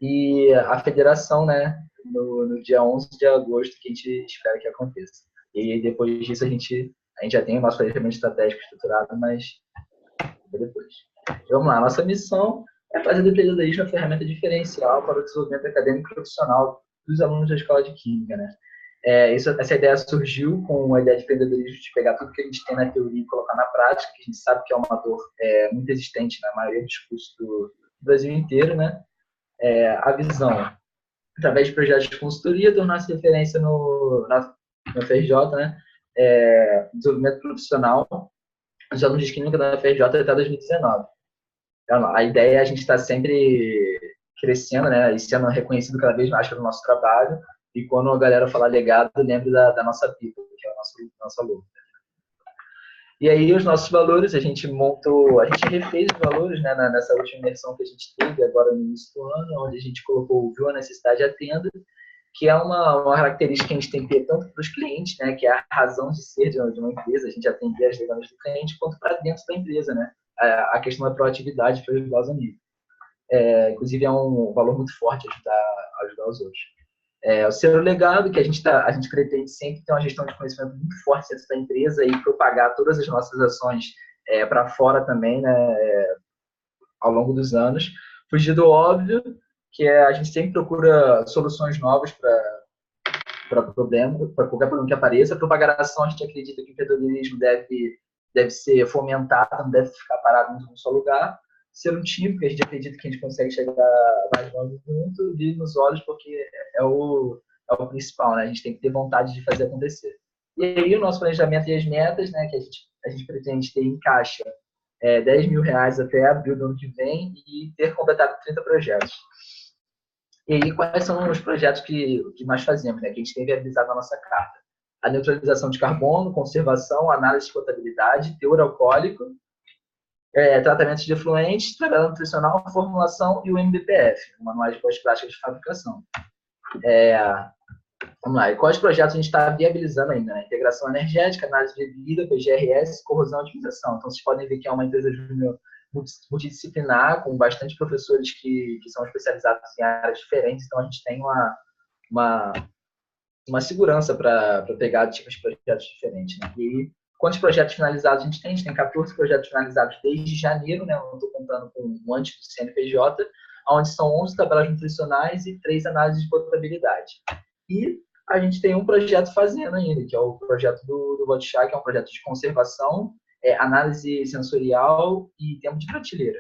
[SPEAKER 8] E a federação, né, no dia 11 de agosto, que a gente espera que aconteça. E depois disso a gente já tem o nosso planejamento estratégico estruturado, mas depois. Vamos lá, nossa missão é fazer do empreendedorismo uma ferramenta diferencial para o desenvolvimento acadêmico e profissional dos alunos da Escola de Química, né? Essa ideia surgiu com a ideia de empreendedorismo, de pegar tudo que a gente tem na teoria e colocar na prática, que a gente sabe que é uma dor muito existente na maioria dos cursos do Brasil inteiro, né? A visão, através de projetos de consultoria, tornar-se referência na FRJ, né? Desenvolvimento profissional dos alunos de Química da FRJ até 2019. Então, a ideia é a gente estar sempre crescendo, né? E sendo reconhecido cada vez mais pelo nosso trabalho. E quando a galera falar legado, lembre da nossa pipa, que é o nosso logo. E aí, os nossos valores, a gente refez os valores, né, nessa última imersão que a gente teve agora no início do ano, onde a gente viu a necessidade atenda, que é uma característica que a gente tem que ter tanto para os clientes, né, que é a razão de ser de uma empresa, a gente atender as demandas do cliente, quanto para dentro da empresa, né, a questão da proatividade para ajudar os amigos. Inclusive, é um valor muito forte ajudar os outros. O ser o legado, que a gente pretende sempre ter uma gestão de conhecimento muito forte dentro da empresa e propagar todas as nossas ações para fora também, né, ao longo dos anos. Fugir do óbvio, que a gente sempre procura soluções novas para qualquer problema que apareça. A propagação, a gente acredita que o empreendedorismo deve ser fomentado, não deve ficar parado em um só lugar. Ser um time, porque a gente acredita que a gente consegue chegar mais longe junto, vir nos olhos, porque é o principal, né? A gente tem que ter vontade de fazer acontecer. E aí o nosso planejamento e as metas, né, que a gente pretende ter em caixa R$10 mil até abril do ano que vem e ter completado 30 projetos. E aí quais são os projetos que nós fazemos, né, que a gente tem viabilizado na nossa carta? A neutralização de carbono, conservação, análise de potabilidade, teor alcoólico, tratamentos de efluentes, tabela nutricional, formulação e o MBPF, o Manual de Boas Práticas de Fabricação. Vamos lá, e quais projetos a gente está viabilizando ainda? Né? Integração energética, análise de bebida, PGRS, corrosão e otimização. Então, vocês podem ver que é uma empresa júnior multidisciplinar, com bastante professores que são especializados em áreas diferentes, então a gente tem uma segurança para pegar tipos de projetos diferentes. Né? E quantos projetos finalizados a gente tem? A gente tem 14 projetos finalizados desde janeiro, né? Eu não estou contando com o antes do CNPJ, onde são 11 tabelas nutricionais e 3 análises de potabilidade. E a gente tem um projeto fazendo ainda, que é o projeto do Vodchá, que é um projeto de conservação, análise sensorial e tempo de prateleira.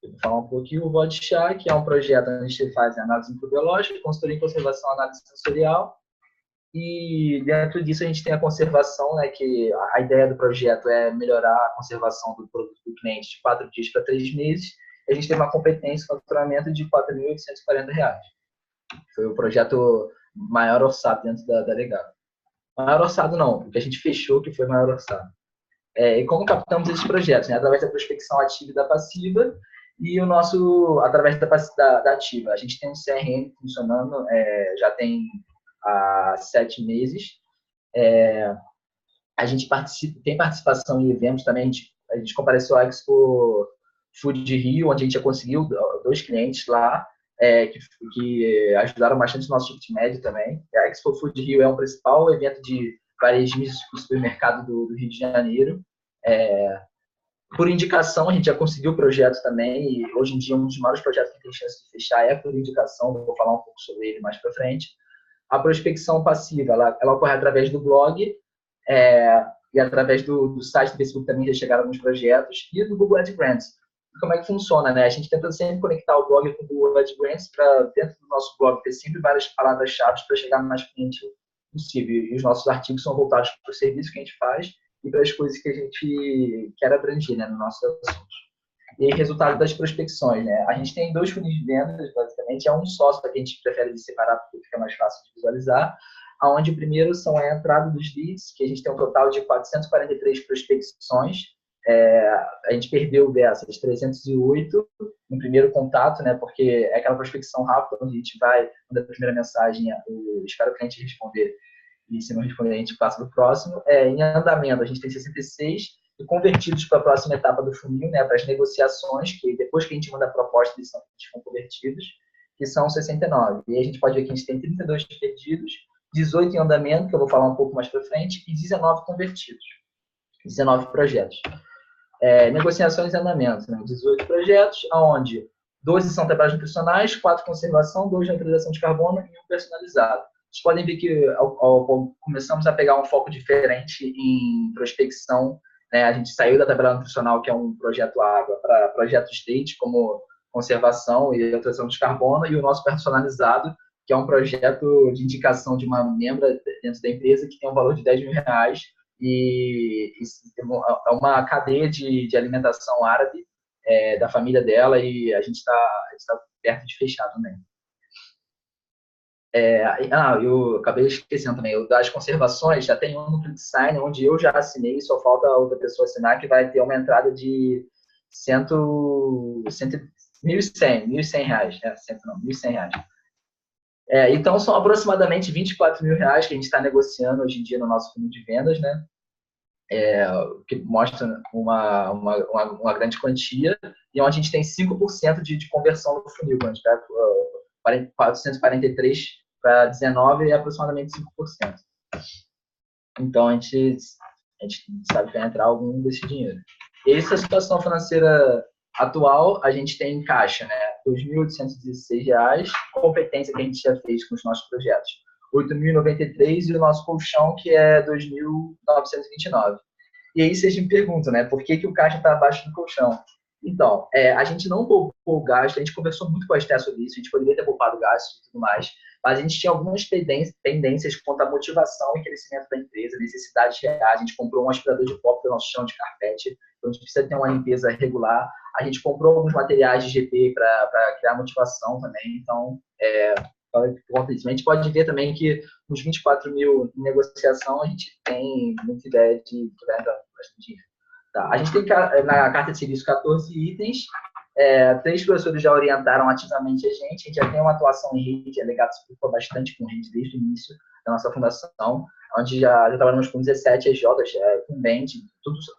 [SPEAKER 8] Eu vou falar um pouquinho do Vodchá, que é um projeto onde a gente faz análise microbiológica, consultoria em conservação, análise sensorial. E dentro disso a gente tem a conservação, né, que a ideia do projeto é melhorar a conservação do produto do cliente de 4 dias para 3 meses. E a gente teve uma competência de faturamento de R$4.840. Foi o projeto maior orçado dentro da Legado. Maior orçado não, o que a gente fechou que foi maior orçado. E como captamos esses projetos? Né? Através da prospecção ativa e da passiva e através da ativa. A gente tem um CRM funcionando, já tem há 7 meses. A gente tem participação em eventos também. A gente compareceu à Expo Food de Rio, onde a gente já conseguiu 2 clientes lá, que ajudaram bastante o nosso ticket médio também. A Expo Food de Rio é o principal evento de varejistas do supermercado do Rio de Janeiro. Por indicação, a gente já conseguiu projetos também, e hoje em dia um dos maiores projetos que tem chance de fechar é por indicação, vou falar um pouco sobre ele mais para frente. A prospecção passiva, ela ocorre através do blog, e através do site do Facebook também já chegaram alguns projetos, e do Google AdGrants. Como é que funciona, né? A gente tenta sempre conectar o blog com o Google AdGrants para dentro do nosso blog ter sempre várias palavras-chave para chegar no mais cliente possível. E os nossos artigos são voltados para o serviço que a gente faz e para as coisas que a gente quer abranger, né, no nosso assunto. E aí, resultado das prospecções, né? A gente tem 2 funis de vendas, basicamente, é um só, só que a gente prefere separar porque fica mais fácil de visualizar, onde o primeiro são a entrada dos leads, que a gente tem um total de 443 prospecções. A gente perdeu dessas 308 no primeiro contato, né? Porque é aquela prospecção rápida, onde a gente vai, manda a primeira mensagem, espera o cliente responder, e se não responder, a gente passa para o próximo. Em andamento, a gente tem 66, e convertidos para a próxima etapa do funil, né? Para as negociações, que depois que a gente manda a proposta, eles são convertidos, que são 69. E aí a gente pode ver que a gente tem 32 perdidos, 18 em andamento, que eu vou falar um pouco mais para frente, e 19 convertidos. 19 projetos. Negociações em andamento, né? 18 projetos, onde 12 são trabalhos nutricionais, 4 conservação, 2 de neutralização de carbono e 1 personalizado. Vocês podem ver que começamos a pegar um foco diferente em prospecção, né? A gente saiu da tabela nutricional, que é um projeto água, para projetos leite, como conservação e neutralização de carbono, e o nosso personalizado, que é um projeto de indicação de uma membra dentro da empresa que tem um valor de R$10.000, e é uma cadeia de alimentação árabe da família dela, e a gente está perto de fechar também. Eu acabei esquecendo também, o das conservações já tem um no ClickSign, onde eu já assinei, só falta outra pessoa assinar, que vai ter uma entrada de R$1.100, R$1.100. Então, são aproximadamente R$24.000 que a gente está negociando hoje em dia no nosso fundo de vendas, né? Que mostra uma grande quantia, e onde a gente tem 5% de conversão no funil. A gente pega 443 para 19 e aproximadamente 5%. Então, a gente sabe que vai entrar algum desse dinheiro. Essa é a situação financeira atual. A gente tem em caixa, né, R$2.816, competência que a gente já fez com os nossos projetos, R$8.093, e o nosso colchão, que é R$2.929. E aí vocês me perguntam, né, por que o caixa está abaixo do colchão? Então, a gente não poupou o gasto, a gente conversou muito com a Esté sobre isso, a gente poderia ter poupado o gasto e tudo mais, mas a gente tinha algumas pendências quanto à motivação e crescimento da empresa, necessidades reais. A gente comprou um aspirador de pó para o nosso chão de carpete, então a gente precisa ter uma limpeza regular. A gente comprou alguns materiais de GP para criar motivação também. Então, a gente pode ver também que nos 24.000 em negociação, a gente tem muita ideia de que vai entrar bastante dinheiro. Tá. A gente tem na carta de serviço 14 itens. 3 professores já orientaram ativamente a gente já tem uma atuação em rede, a Legato se preocupa bastante com rede desde o início da nossa fundação, onde já trabalhamos com 17 EJs, com Band,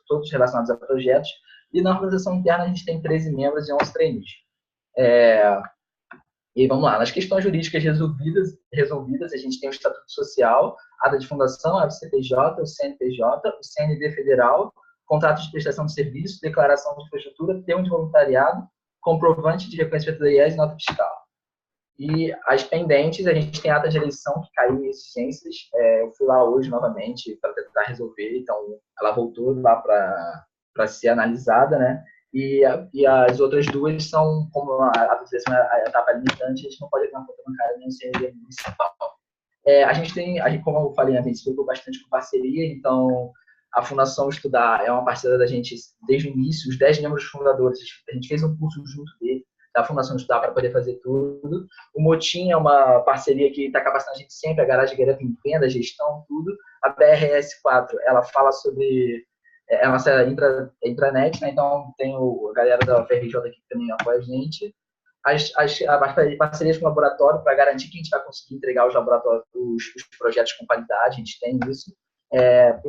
[SPEAKER 8] todos relacionados a projetos, e na organização interna a gente tem 13 membros e 11 trainees. E vamos lá, nas questões jurídicas resolvidas, a gente tem o Estatuto Social, a ata de fundação, a FCPJ, o CNPJ, o CND Federal, contrato de prestação de serviço, declaração de infraestrutura, termo de voluntariado, comprovante de reconhecimento da IES e nota fiscal. E as pendentes, a gente tem a ata de eleição que caiu em exigências. Eu fui lá hoje novamente para tentar resolver, então ela voltou lá para ser analisada, né? E as outras 2 são, como a etapa limitante, a gente não pode ter uma conta bancária nem CND municipal. A gente tem, como eu falei, a gente se preocupou bastante com parceria, então a Fundação Estudar é uma parceira da gente desde o início, os 10 membros fundadores, a gente fez um curso junto dele, da Fundação Estudar, para poder fazer tudo. O Motim é uma parceria que está capacitando a gente sempre, a Garagem Guerreiro em venda, gestão, tudo. A BRS4, ela fala sobre a nossa intranet, né? Então tem a galera da FRJ aqui que também apoia a gente. As parcerias com o laboratório, para garantir que a gente vai conseguir entregar os laboratórios, os projetos com qualidade, a gente tem isso.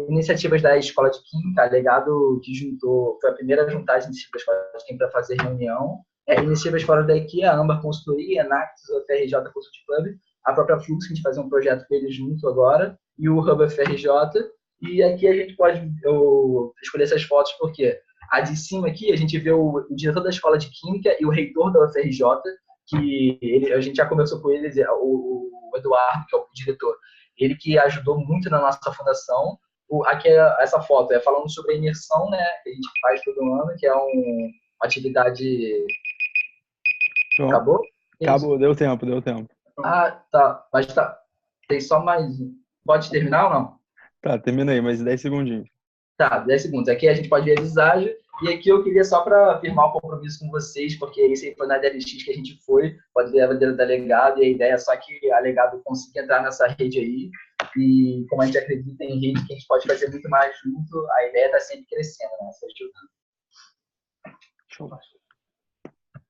[SPEAKER 8] Iniciativas da Escola de Química, Legado, que foi a primeira a juntar as iniciativas da Escola de Química para fazer reunião. Iniciativas fora da IKEA, a Ambar Consultoria, a Nactus, a FRJ Consult Club, a própria Flux, que a gente faz um projeto com eles junto agora, e o Hub FRJ. E aqui a gente pode escolher essas fotos, porque a de cima aqui, a gente vê o diretor da Escola de Química e o reitor da UFRJ, que a gente já conversou com eles, o Eduardo, que é o diretor, ele que ajudou muito na nossa fundação. Aqui essa foto é falando sobre a imersão, né, que a gente faz todo ano, que é uma atividade...
[SPEAKER 2] Bom,
[SPEAKER 8] Acabou?
[SPEAKER 2] acabou, deu tempo.
[SPEAKER 8] Ah, tá. Mas tá. Tem só mais. Pode terminar ou não?
[SPEAKER 2] Tá, termina aí, mais 10 segundinhos.
[SPEAKER 8] Tá, 10 segundos. Aqui a gente pode ver a visagem. E aqui eu queria só para firmar o compromisso com vocês, porque esse aí foi na DLX que a gente foi, pode ver a bandeira da Legado, e a ideia é só que a Legado consiga entrar nessa rede aí. E como a gente acredita em rede, que a gente pode fazer muito mais junto, a ideia está sempre crescendo, né?
[SPEAKER 2] Show.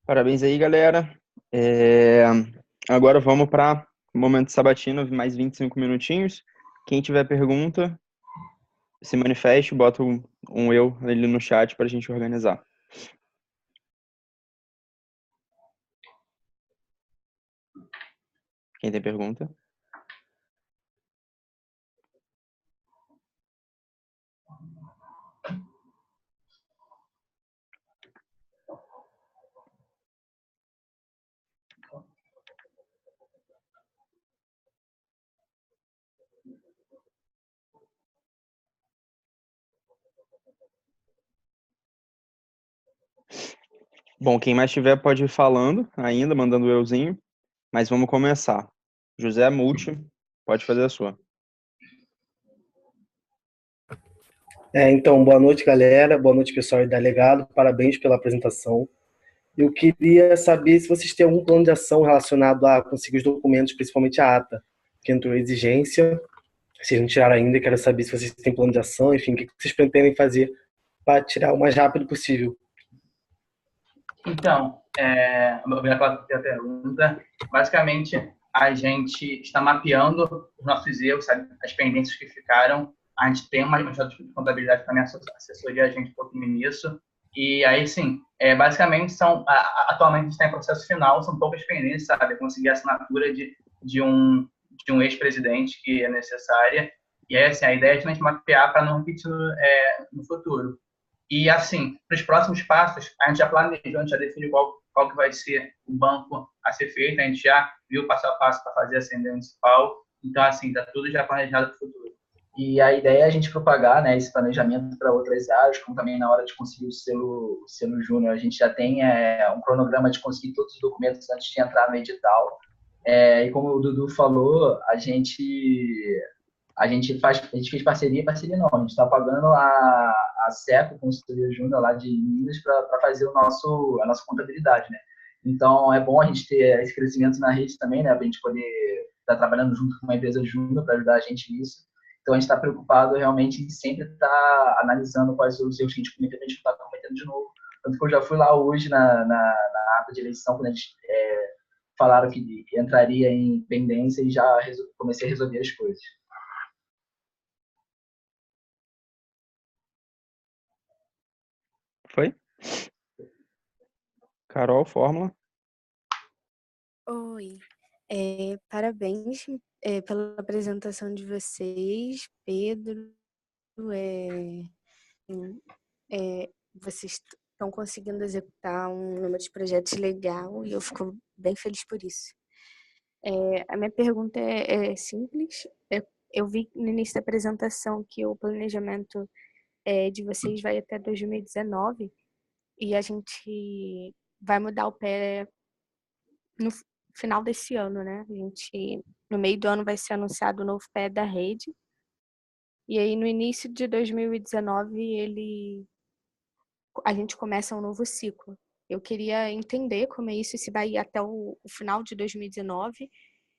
[SPEAKER 2] Parabéns aí, galera. Agora vamos para o momento sabatina, mais 25 minutinhos. Quem tiver pergunta, se manifeste, bota um eu ali no chat para a gente organizar. Quem tem pergunta? Bom, quem mais tiver pode ir falando ainda, mandando o euzinho, mas vamos começar. José Multi, pode fazer a sua.
[SPEAKER 9] Então, boa noite, galera. Boa noite, pessoal da Legado. Parabéns pela apresentação. Eu queria saber se vocês têm algum plano de ação relacionado a conseguir os documentos, principalmente a ata, que entrou em exigência. Vocês não tiraram ainda, quero saber se vocês têm plano de ação, enfim, o que vocês pretendem fazer para tirar o mais rápido possível.
[SPEAKER 10] Então, obrigado pela pergunta. Basicamente, a gente está mapeando os nossos erros, sabe? As pendências que ficaram. A gente tem uma metodologia de contabilidade também, assessoria a gente um pouquinho nisso. E aí, sim, basicamente, atualmente a gente está em processo final, são poucas pendências, sabe? Conseguir a assinatura de um ex-presidente que é necessária. E aí, assim, a ideia é a gente mapear para não repetir no futuro. E, assim, para os próximos passos, a gente já planejou, a gente já definiu qual que vai ser o banco a ser feito, a gente já viu o passo a passo para fazer a Assembleia Municipal. Então, assim, está tudo já planejado para o futuro.
[SPEAKER 8] E a ideia é a gente propagar, né, esse planejamento para outras áreas, como também na hora de conseguir o selo júnior. A gente já tem um cronograma de conseguir todos os documentos antes de entrar no edital. E como o Dudu falou, a gente fez parceria não, a gente está pagando a SECO, Consultoria Júnior lá de Minas, para fazer a nossa contabilidade, né? Então, é bom a gente ter esse crescimento na rede também, né, para a gente poder estar trabalhando junto com uma empresa júnior para ajudar a gente nisso. Então, a gente está preocupado realmente em sempre estar analisando quais os erros que a gente cometeu, para a gente não estar cometendo de novo. Tanto que eu já fui lá hoje na ata de eleição, quando a gente falaram que entraria em pendência, e já comecei a resolver as coisas.
[SPEAKER 2] Foi? Carol, Fórmula.
[SPEAKER 11] Oi. Parabéns pela apresentação de vocês, Pedro. Vocês estão conseguindo executar um número de projetos legal e eu fico bem feliz por isso. A minha pergunta é simples. Eu vi no início da apresentação que o planejamento de vocês vai até 2019 e a gente vai mudar o pé no final desse ano, né? No meio do ano vai ser anunciado o novo pé da rede. E aí, no início de 2019, a gente começa um novo ciclo. Eu queria entender como é isso, se vai ir até o final de 2019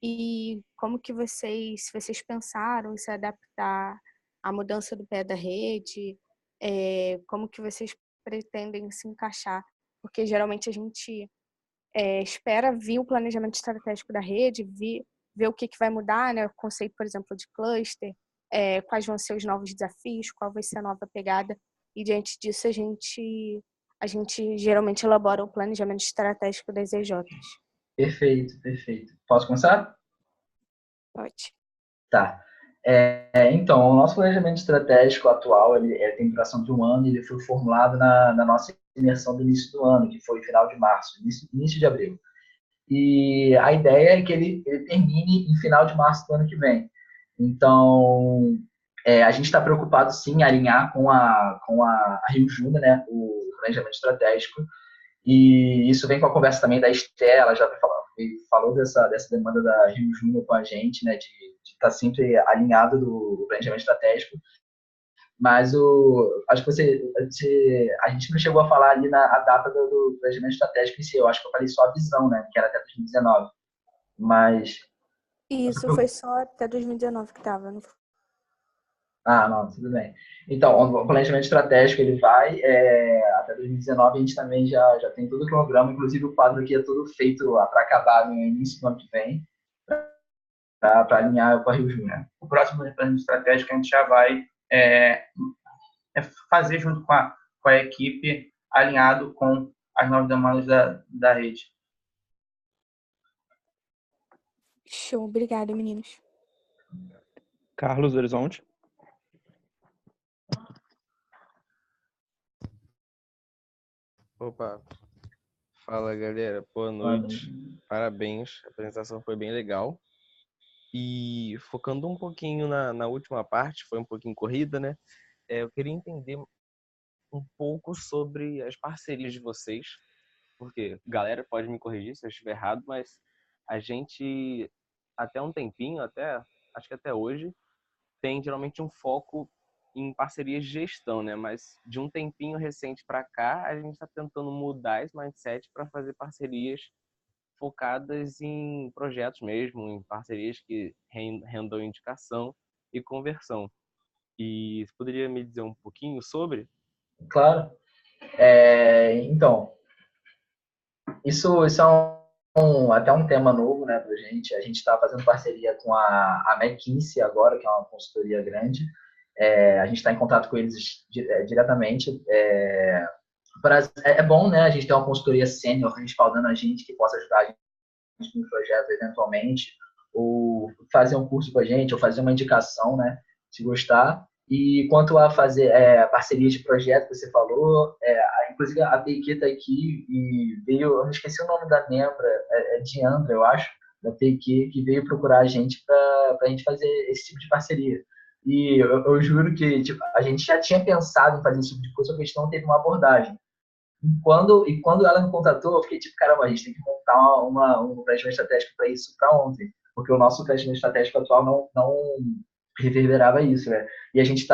[SPEAKER 11] e como que se vocês pensaram em se adaptar à mudança do pé da rede, como que vocês pretendem se encaixar, porque geralmente a gente espera ver o planejamento estratégico da rede, ver o que vai mudar, né? O conceito, por exemplo, de cluster, quais vão ser os novos desafios, qual vai ser a nova pegada, e diante disso a gente geralmente elabora o planejamento estratégico das EJs.
[SPEAKER 8] Perfeito. Posso começar?
[SPEAKER 11] Pode.
[SPEAKER 8] Tá. Então, o nosso planejamento estratégico atual ele tem duração de um ano, e ele foi formulado na nossa imersão do início do ano, que foi final de março, início de abril. e a ideia é que ele termine em final de março do ano que vem. Então, a gente está preocupado, sim, em alinhar com a Rio Júnior, né, o planejamento estratégico, e isso vem com a conversa também da Estela, já falou dessa demanda da Rio Júnior com a gente, né, de estar sempre alinhado do planejamento estratégico. Mas acho que a gente não chegou a falar ali a data do planejamento estratégico em si. Eu acho que eu falei só a visão, né, que era até 2019. Mas
[SPEAKER 11] Isso foi só até 2019 que tava. Não foi?
[SPEAKER 8] não, tudo bem. Então, o planejamento estratégico ele vai até 2019. A gente também já tem todo o cronograma, inclusive o quadro aqui é todo feito para acabar no início do ano que vem, para alinhar com a Rio Júnior.
[SPEAKER 10] O próximo planejamento estratégico a gente já vai fazer junto com a equipe, alinhado com as novas demandas da rede.
[SPEAKER 11] Show, obrigada, meninos.
[SPEAKER 2] Carlos Horizonte.
[SPEAKER 12] Opa, fala galera, boa noite, parabéns, a apresentação foi bem legal. E focando um pouquinho na última parte, foi um pouquinho corrida, né? Eu queria entender um pouco sobre as parcerias de vocês, porque, galera, pode me corrigir se eu estiver errado, mas a gente, até um tempinho, acho que até hoje, tem geralmente um foco em parcerias de gestão, né? Mas de um tempinho recente para cá, a gente está tentando mudar esse mindset para fazer parcerias focadas em projetos mesmo, em parcerias que rendam indicação e conversão. E você poderia me dizer um pouquinho sobre?
[SPEAKER 8] Claro. Então, isso é até um tema novo, né, pra gente. A gente está fazendo parceria com a McKinsey agora, que é uma consultoria grande. A gente está em contato com eles diretamente. É bom, né, a gente ter uma consultoria sênior respaldando a gente, que possa ajudar a gente no projeto eventualmente, ou fazer um curso com a gente, ou fazer uma indicação, né, se gostar. E quanto a fazer parcerias de projeto que você falou, inclusive a PIQ está aqui e veio, eu não esqueci o nome da membra, Diandra, eu acho, da PIQ, que veio procurar a gente para a gente fazer esse tipo de parceria. E eu juro que tipo, a gente já tinha pensado em fazer esse tipo de coisa, só que a gente não teve uma abordagem. E quando ela me contratou, eu fiquei tipo, caramba, a gente tem que montar um planejamento estratégico para isso para ontem, porque o nosso planejamento estratégico atual não reverberava isso, né? E a gente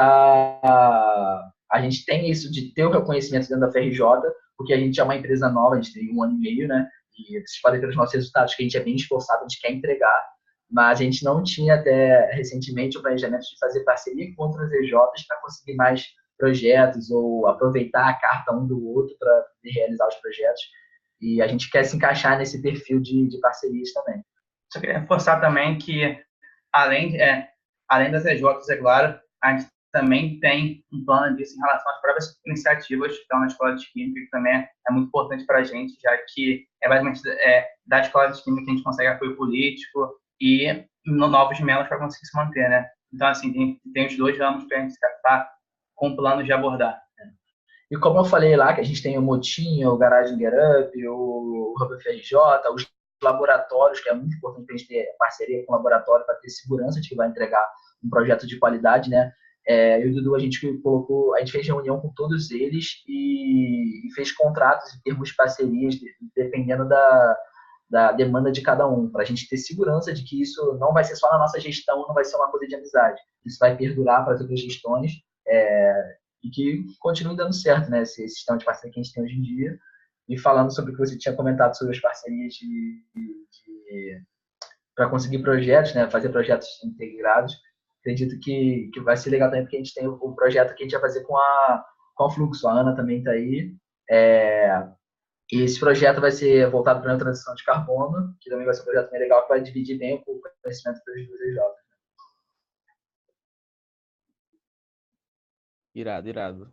[SPEAKER 8] tem isso de ter o reconhecimento dentro da FRJ, porque a gente é uma empresa nova, a gente tem 1 ano e meio, né? E vocês podem ver os nossos resultados que a gente é bem esforçado, a gente quer entregar, mas a gente não tinha até recentemente o planejamento de fazer parceria com outras EJs para conseguir mais projetos ou aproveitar a carta um do outro para realizar os projetos. E a gente quer se encaixar nesse perfil de parcerias também.
[SPEAKER 10] Só queria reforçar também que, além das EJs, é claro, a gente também tem um plano disso em relação às próprias iniciativas que estão na Escola de Química, que também é muito importante para a gente, já que basicamente da Escola de Química que a gente consegue apoio político e novos membros para conseguir se manter, né? Então, assim, tem os 2 ramos para a gente estar com planos de abordar.
[SPEAKER 8] E como eu falei lá, que a gente tem o Motinho, o Garagem Get Up, o Hub FRJ, os laboratórios, que é muito importante para a gente ter parceria com o laboratório para ter segurança de que vai entregar um projeto de qualidade, né? Eu e o Dudu, a gente fez reunião com todos eles e fez contratos em termos de parcerias, dependendo da demanda de cada um, para a gente ter segurança de que isso não vai ser só na nossa gestão, não vai ser uma coisa de amizade. Isso vai perdurar para as outras gestões e que continue dando certo, né? Esse sistema de parceria que a gente tem hoje em dia. E falando sobre o que você tinha comentado sobre as parcerias para conseguir projetos, né? Fazer projetos integrados, acredito que vai ser legal também, porque a gente tem o projeto que a gente vai fazer com a Fluxo. A Ana também está aí. E esse projeto vai ser voltado para a transição de carbono, que também vai ser um projeto bem legal, que vai dividir bem o conhecimento dos 2 EJs.
[SPEAKER 12] Irado.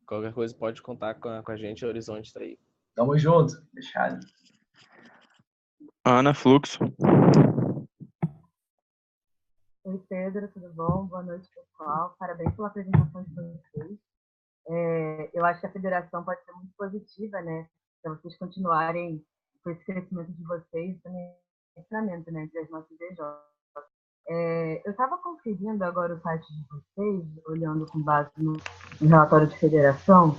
[SPEAKER 12] Qualquer coisa pode contar com a gente, o Horizonte tá aí.
[SPEAKER 8] Tamo junto.
[SPEAKER 10] Fechado.
[SPEAKER 2] Ana, Fluxo.
[SPEAKER 13] Oi, Pedro, tudo bom? Boa noite, pessoal. Parabéns pela apresentação de vocês. Eu acho que a federação pode ser muito positiva, né? Para vocês continuarem com esse crescimento de vocês, também treinamento, né, entre as nossas DJ. Eu estava conferindo agora o site de vocês, olhando com base no relatório de federação,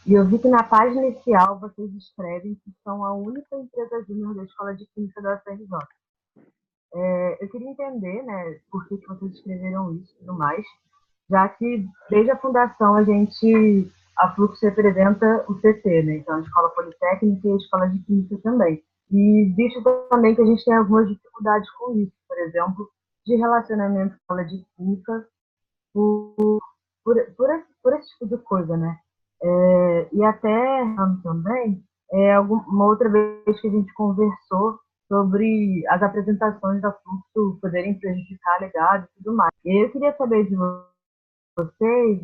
[SPEAKER 13] e eu vi que na página inicial vocês escrevem que são a única empresa júnior da Escola de Química da UFRJ. Eu queria entender, né, por que vocês escreveram isso e tudo mais, já que desde a fundação a Fluxo representa o CT, né, então a Escola Politécnica e a Escola de Química também. E visto também que a gente tem algumas dificuldades com isso, por exemplo, de relacionamento com a Escola de Química, por esse tipo de coisa, né. E até também, uma outra vez que a gente conversou sobre as apresentações da Fluxo poderem prejudicar legado e tudo mais. E eu queria saber de vocês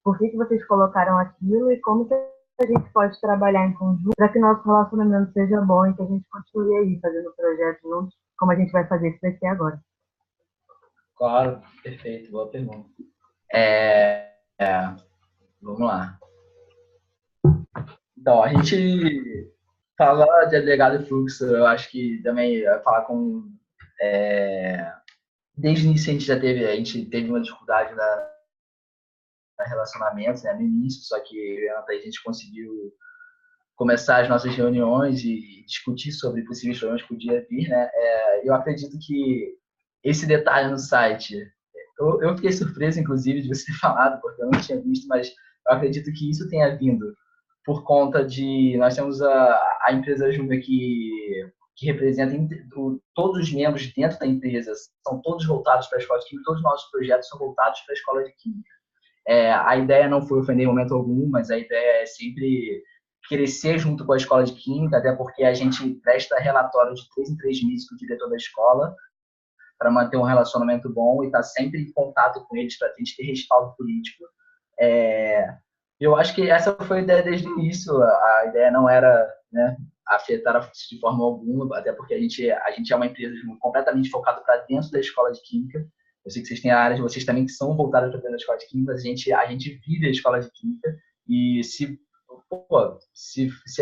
[SPEAKER 13] por que vocês colocaram aquilo e como que a gente pode trabalhar em conjunto para que nosso relacionamento seja bom e que a gente continue aí fazendo projetos juntos, como a gente vai fazer isso daqui agora.
[SPEAKER 8] Claro, perfeito, boa pergunta. Vamos lá. Então, a gente fala de legado e fluxo, eu acho que também falar com... desde o início a gente teve uma dificuldade na relacionamentos, né, no início, só que a gente conseguiu começar as nossas reuniões e discutir sobre possíveis problemas que podia vir, né? Eu acredito que esse detalhe no site, eu fiquei surpreso, inclusive, de você ter falado, porque eu não tinha visto, mas eu acredito que isso tenha vindo por conta de... Nós temos a empresa Júnior que representa todos os membros dentro da empresa, são todos voltados para a escola de química, todos os nossos projetos são voltados para a escola de química. A ideia não foi ofender em momento algum, mas a ideia é sempre crescer junto com a escola de química, até porque a gente presta relatório de 3 em 3 meses com o diretor da escola para manter um relacionamento bom e estar sempre em contato com eles para a gente ter respaldo político. Eu acho que essa foi a ideia desde o início. A ideia não era, né, afetar a Fluxo de forma alguma, até porque a gente é uma empresa completamente focada para dentro da escola de química. Eu sei que vocês têm áreas de vocês também que são voltadas para dentro da escola de química, mas a gente vive a escola de química e se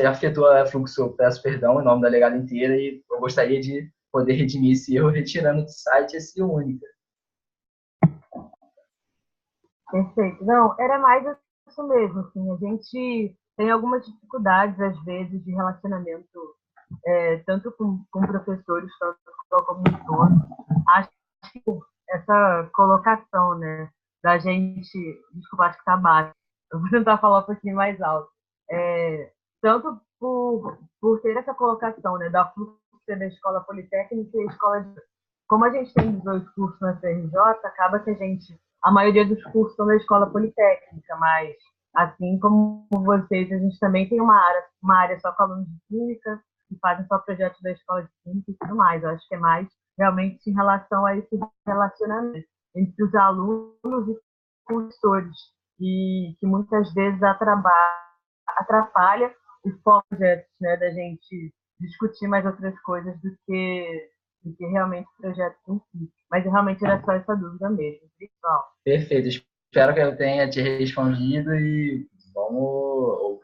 [SPEAKER 8] afetou a Fluxo, eu peço perdão em nome da legada inteira e eu gostaria de poder redimir esse erro retirando do site esse única.
[SPEAKER 13] Perfeito. Não, era mais isso mesmo, assim, a gente tem algumas dificuldades, às vezes, de relacionamento, tanto com professores, tanto com comunidor. Acho que essa colocação, né, da gente... Desculpa, acho que tá baixo. Eu vou tentar falar um pouquinho mais alto. Tanto por ter essa colocação, né, da Fluxo da Escola Politécnica e a Escola de... Como a gente tem 2 cursos na FRJ, acaba que a maioria dos cursos são da Escola Politécnica, mas, assim como vocês, a gente também tem uma área só com alunos de Química, que fazem só projetos da Escola de Química e tudo mais. Eu acho que é mais realmente em relação a esse relacionamento entre os alunos e professores, e que muitas vezes atrapalha os projetos, né, da gente discutir mais outras coisas do que realmente o projeto em si. Mas realmente era só essa dúvida mesmo, pessoal.
[SPEAKER 8] Perfeito. Espero que eu tenha te respondido e vou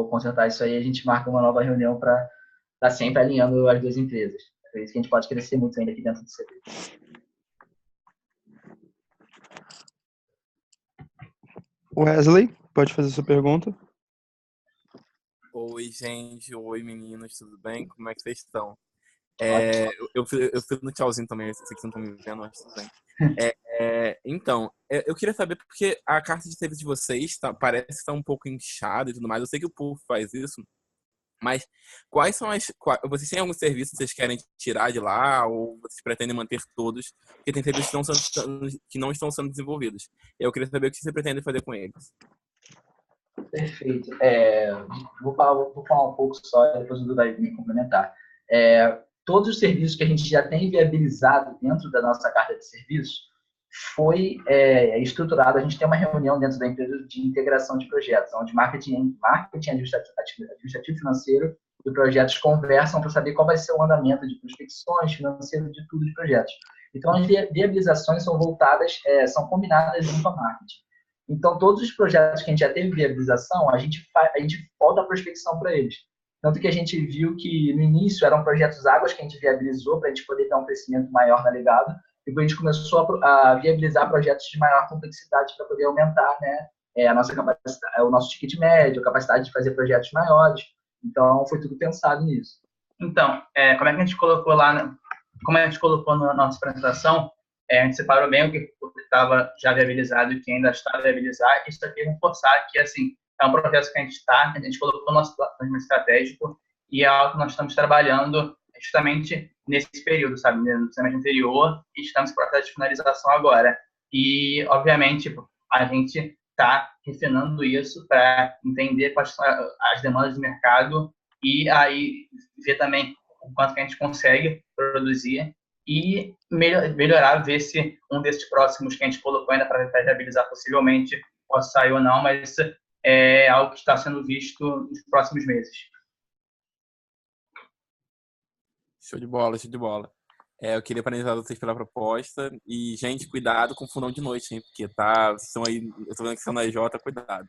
[SPEAKER 8] consertar isso aí. A gente marca uma nova reunião para estar sempre alinhando as 2 empresas. É isso que a gente pode crescer muito ainda aqui dentro do CT.
[SPEAKER 2] Wesley, pode fazer sua pergunta.
[SPEAKER 6] Oi, gente. Oi, meninos. Tudo bem? Como é que vocês estão? Eu fui no tchauzinho também. Eu sei que vocês não estão me vendo, mas tudo bem. Então, eu queria saber porque a carta de serviço de vocês parece estar um pouco inchada e tudo mais. Eu sei que o PUF faz isso, mas quais são vocês têm algum serviço que vocês querem tirar de lá ou vocês pretendem manter todos? Porque tem serviços que não estão sendo desenvolvidos. Eu queria saber o que vocês pretendem fazer com eles.
[SPEAKER 8] Perfeito. Vou falar um pouco só e depois o Dudu vai me complementar. Todos os serviços que a gente já tem viabilizado dentro da nossa carta de serviços foi estruturado. A gente tem uma reunião dentro da empresa de integração de projetos, onde marketing administrativo financeiro e projetos conversam para saber qual vai ser o andamento de prospecções, financeiro, de tudo de projetos. Então, as viabilizações são voltadas, são combinadas junto ao marketing. Então, todos os projetos que a gente já teve viabilização, a gente volta a prospecção para eles. Tanto que a gente viu que no início eram projetos águas que a gente viabilizou para a gente poder ter um crescimento maior na Legado. Depois a gente começou a viabilizar projetos de maior complexidade para poder aumentar, né, a nossa capacidade, o nosso ticket médio, a capacidade de fazer projetos maiores. Então, foi tudo pensado nisso.
[SPEAKER 10] Então, como é que a gente colocou lá, como a gente colocou na nossa apresentação, a gente separou bem o que estava já viabilizado e o que ainda está a viabilizar. Isso aqui é reforçar que, assim, é um processo que a gente colocou no nosso plano estratégico e é algo que nós estamos trabalhando justamente nesse período, sabe, no semestre anterior, e estamos em processo de finalização agora. E, obviamente, a gente está refinando isso para entender quais são as demandas do mercado e aí ver também o quanto que a gente consegue produzir e melhorar, ver se um desses próximos que a gente colocou ainda para viabilizar possivelmente possa sair ou não, mas é algo que está sendo visto nos próximos meses.
[SPEAKER 6] Show de bola, show de bola. Eu queria parabenizar vocês pela proposta e, gente, cuidado com o fundão de noite, hein? Porque estão aí, eu tô vendo que são na EJ, cuidado.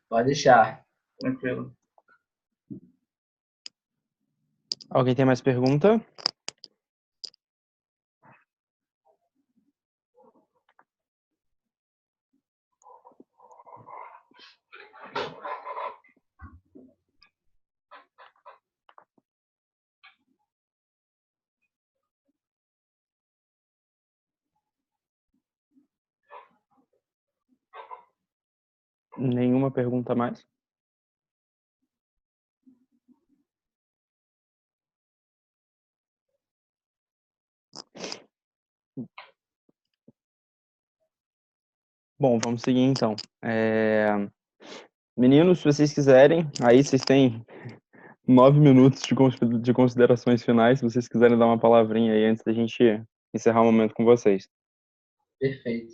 [SPEAKER 8] Pode deixar.
[SPEAKER 10] Tranquilo.
[SPEAKER 2] Alguém tem mais pergunta? Nenhuma pergunta mais? Bom, vamos seguir então. Meninos, se vocês quiserem, aí vocês têm 9 minutos de considerações finais, se vocês quiserem dar uma palavrinha aí antes da gente encerrar o momento com vocês.
[SPEAKER 8] Perfeito.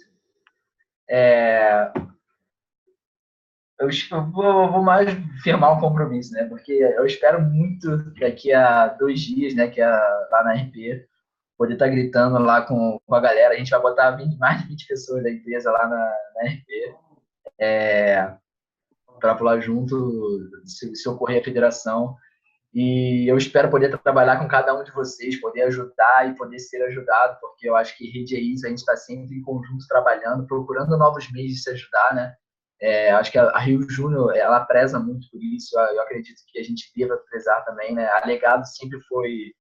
[SPEAKER 8] Eu vou mais firmar um compromisso, né? Porque eu espero muito daqui a 2 dias, né? Que é lá na RP, poder estar gritando lá com a galera. A gente vai botar mais de 20 pessoas da empresa lá na RP para pular junto, se ocorrer a federação. E eu espero poder trabalhar com cada um de vocês, poder ajudar e poder ser ajudado, porque eu acho que rede é isso, a gente está sempre em conjunto trabalhando, procurando novos meios de se ajudar, né? Acho que a Rio Júnior, ela preza muito por isso, eu acredito que a gente deva prezar também, né? A Legado sempre foi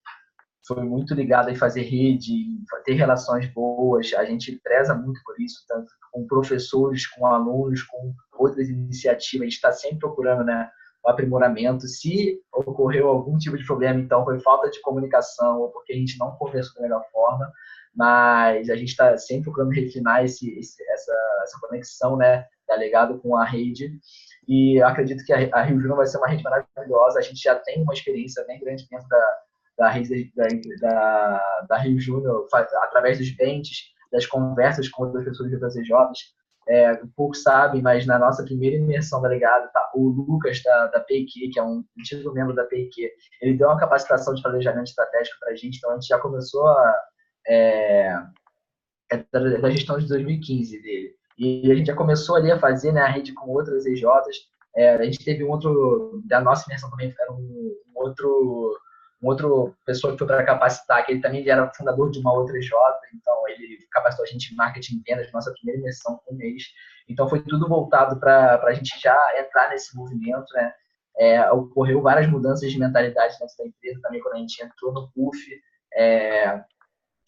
[SPEAKER 8] muito ligado em fazer rede, em ter relações boas, a gente preza muito por isso, tanto com professores, com alunos, com outras iniciativas, a gente está sempre procurando, né, o aprimoramento. Se ocorreu algum tipo de problema, então, foi falta de comunicação ou porque a gente não conversou da melhor forma, mas a gente está sempre procurando refinar essa conexão, né, da Legado com a rede. E eu acredito que a Rio Júnior vai ser uma rede maravilhosa. A gente já tem uma experiência bem grande dentro da rede da Rio Júnior, através dos benches, das conversas com outras pessoas de outras EJs. Poucos sabem, mas na nossa primeira imersão da Legado, o Lucas da PIQ, que é um antigo membro da PIQ, ele deu uma capacitação de planejamento estratégico para a gente, então a gente já começou da gestão de 2015 dele. E a gente já começou ali a fazer, né, a rede com outras EJs. A gente teve um outro, da nossa imersão também, era um outro pessoa que foi para capacitar, que ele também era fundador de uma outra EJ, então ele capacitou a gente em marketing e vendas, nossa primeira imersão com um mês. Então foi tudo voltado para a gente já entrar nesse movimento, né? Ocorreu várias mudanças de mentalidade dentro da empresa também quando a gente entrou no PUF,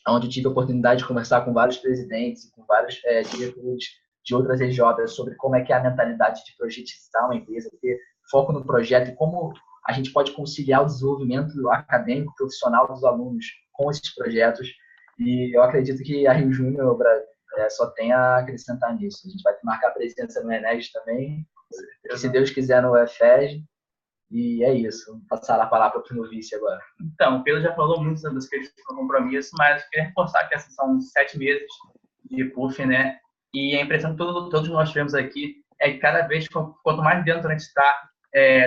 [SPEAKER 8] onde eu tive a oportunidade de conversar com vários presidentes, com vários diretores de outras EJs sobre como é que é a mentalidade de projetizar uma empresa, ter foco no projeto e como a gente pode conciliar o desenvolvimento acadêmico, profissional dos alunos com esses projetos. E eu acredito que a Rio Júnior só tem a acrescentar nisso. A gente vai marcar presença no Enes também, se Deus quiser no UFES. E é isso. Vou passar a palavra para o meu vice agora.
[SPEAKER 10] Então, o Pedro já falou muito das questões do compromisso, mas eu queria reforçar que esses são 7 meses de PUF, né? E a impressão que todos nós tivemos aqui é que cada vez, quanto mais dentro a gente está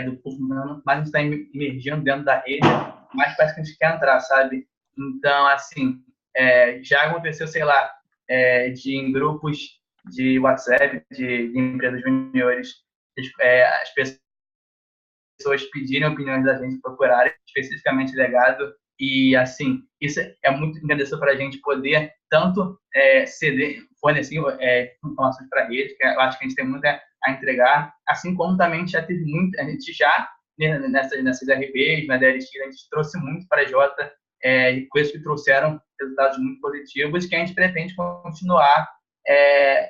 [SPEAKER 10] do PUF, mais a gente está emergindo dentro da rede, mais parece que a gente quer entrar, sabe? Então, assim, já aconteceu, sei lá, em grupos de WhatsApp, de empresas juniores, as pessoas pessoas pedirem opiniões da gente, procurarem especificamente legado. E, assim, isso é muito engrandecedor para a gente poder tanto fornecer informações para a rede, que eu acho que a gente tem muito a entregar, assim como também a gente já teve muito, a gente já, nessas RPs, na DLX, a gente trouxe muito para a Jota, coisas que trouxeram resultados muito positivos, que a gente pretende continuar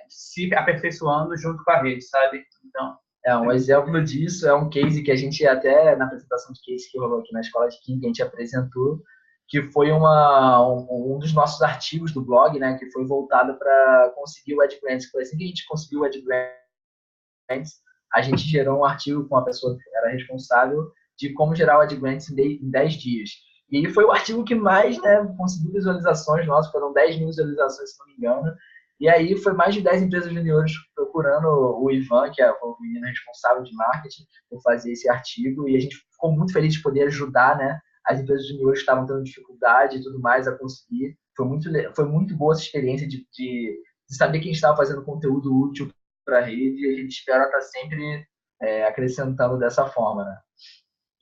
[SPEAKER 10] se aperfeiçoando junto com a rede, sabe? Então,
[SPEAKER 8] um exemplo disso é um case que a gente até, na apresentação de case que rolou aqui na Escola de Química, a gente apresentou, que foi um dos nossos artigos do blog, né, que foi voltado para conseguir o Ed Grants. Foi assim que a gente conseguiu o Ed Grants, a gente gerou um artigo com a pessoa que era responsável de como gerar o Ed Grants em 10 dias. E foi o artigo que mais, né, conseguiu visualizações nossas, foram 10 mil visualizações, se não me engano. E aí foi mais de 10 empresas juniores procurando o Ivan, que é o menino responsável de marketing, por fazer esse artigo. E a gente ficou muito feliz de poder ajudar, né, as empresas juniores que estavam tendo dificuldade e tudo mais a conseguir. Foi muito boa essa experiência de saber que a gente estava fazendo conteúdo útil para a rede, e a gente espera estar sempre acrescentando dessa forma, né?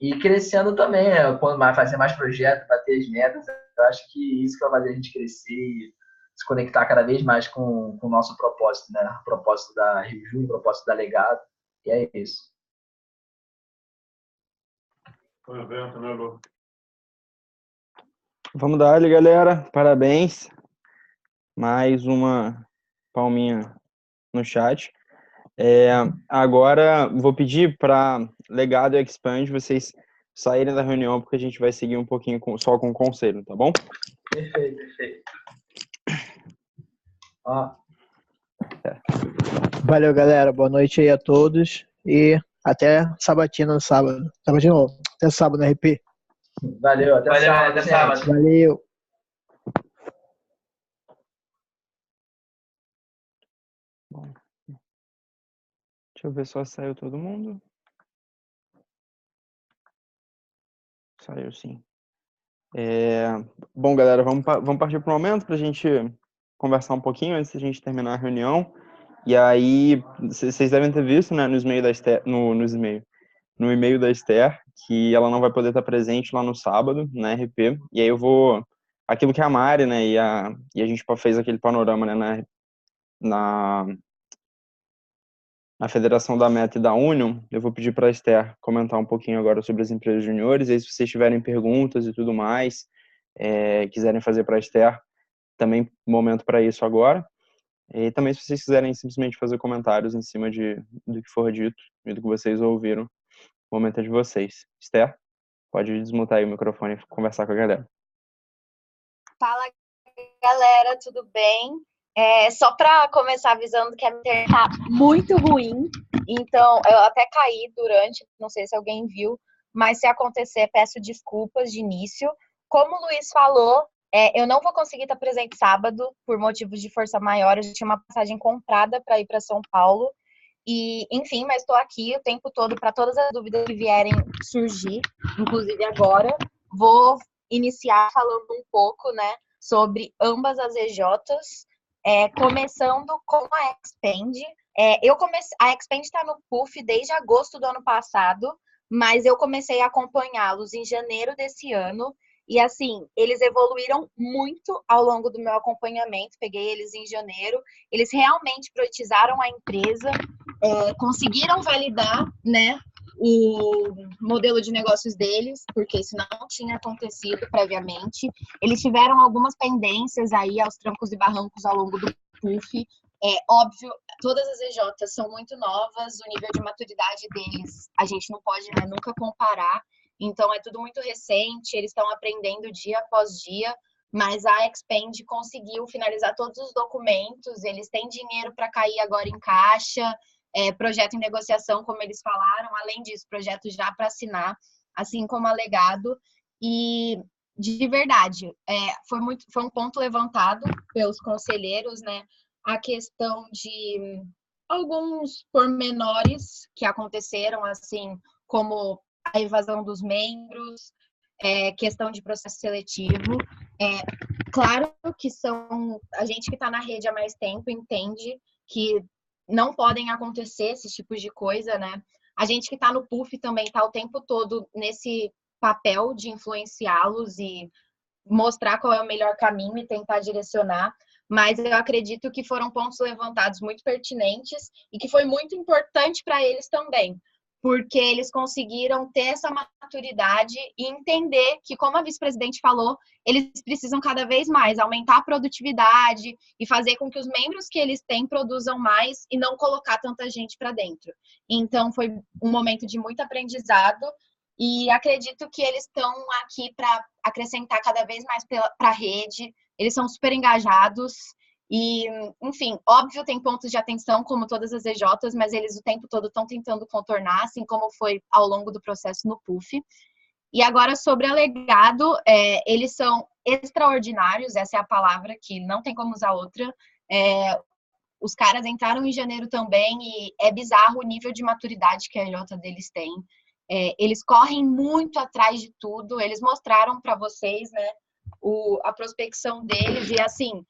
[SPEAKER 8] E crescendo também, quando fazer mais projetos, bater as metas, eu acho que isso que vai fazer a gente crescer e se conectar cada vez mais com o nosso propósito, né? O propósito da Review, o propósito da Legado, e é isso.
[SPEAKER 2] Vamos dar, galera. Parabéns. Mais uma palminha no chat. Agora, vou pedir para Legado e Expand vocês saírem da reunião, porque a gente vai seguir um pouquinho só com o conselho, tá bom?
[SPEAKER 8] Perfeito.
[SPEAKER 1] Valeu, galera. Boa noite aí a todos. E até sabatina no sábado. Sabatina, até sábado no RP.
[SPEAKER 8] Valeu, até sábado.
[SPEAKER 1] Valeu.
[SPEAKER 2] Bom, deixa eu ver se saiu todo mundo. Saiu sim. Bom, galera, vamos partir para o momento para a gente conversar um pouquinho antes da gente terminar a reunião. E aí, vocês devem ter visto, né, no e-mail da Esther, que ela não vai poder estar presente lá no sábado, na RP. E aí aquilo que a Mari, né, e a gente fez aquele panorama, né, na Federação da Meta e da Union, eu vou pedir para a Esther comentar um pouquinho agora sobre as empresas juniores. E aí, se vocês tiverem perguntas e tudo mais, quiserem fazer para a Esther, também momento para isso agora. E também, se vocês quiserem simplesmente fazer comentários em cima do que for dito e do que vocês ouviram, o momento é de vocês. Esther, pode desmutar aí o microfone e conversar com a galera.
[SPEAKER 14] Fala, galera, tudo bem? Só para começar avisando que a minha internet tá muito ruim, então eu até caí durante, não sei se alguém viu, mas se acontecer, peço desculpas de início. Como o Luiz falou, eu não vou conseguir estar presente sábado, por motivos de força maior. Eu já tinha uma passagem comprada para ir para São Paulo. E, enfim, mas estou aqui o tempo todo para todas as dúvidas que vierem surgir. Inclusive agora, vou iniciar falando um pouco, né, sobre ambas as EJs, começando com a Expand. A Expand está no PUF desde agosto do ano passado, mas eu comecei a acompanhá-los em janeiro desse ano. E, assim, eles evoluíram muito ao longo do meu acompanhamento. Peguei eles em janeiro. Eles realmente priorizaram a empresa, conseguiram validar, né, o modelo de negócios deles, porque isso não tinha acontecido previamente. Eles tiveram algumas pendências aí aos trancos e barrancos ao longo do PUF. Óbvio, todas as EJs são muito novas, o nível de maturidade deles a gente não pode, né, nunca comparar. Então, é tudo muito recente, eles estão aprendendo dia após dia, mas a Expand conseguiu finalizar todos os documentos, eles têm dinheiro para cair agora em caixa, projeto em negociação, como eles falaram, além disso, projeto já para assinar, assim como a Legado. E, de verdade, foi um ponto levantado pelos conselheiros, né, a questão de alguns pormenores que aconteceram, assim, como a evasão dos membros, questão de processo seletivo. Claro que a gente que está na rede há mais tempo entende que não podem acontecer esses tipos de coisa, né?
[SPEAKER 15] A gente que está no PUF também está o tempo todo nesse papel de influenciá-los e mostrar qual é o melhor caminho e tentar direcionar. Mas eu acredito que foram pontos levantados muito pertinentes e que foi muito importante para eles também, porque eles conseguiram ter essa maturidade e entender que, como a vice-presidente falou, eles precisam cada vez mais aumentar a produtividade e fazer com que os membros que eles têm produzam mais e não colocar tanta gente para dentro. Então, foi um momento de muito aprendizado e acredito que eles estão aqui para acrescentar cada vez mais para a rede. Eles são super engajados e, enfim, óbvio, tem pontos de atenção, como todas as EJs, mas eles o tempo todo estão tentando contornar, assim como foi ao longo do processo no PUF. E agora, sobre a Legado, eles são extraordinários, essa é a palavra, que não tem como usar outra. Os caras entraram em janeiro também e é bizarro o nível de maturidade que a EJ deles tem. Eles correm muito atrás de tudo, eles mostraram para vocês, né, a prospecção deles, e assim,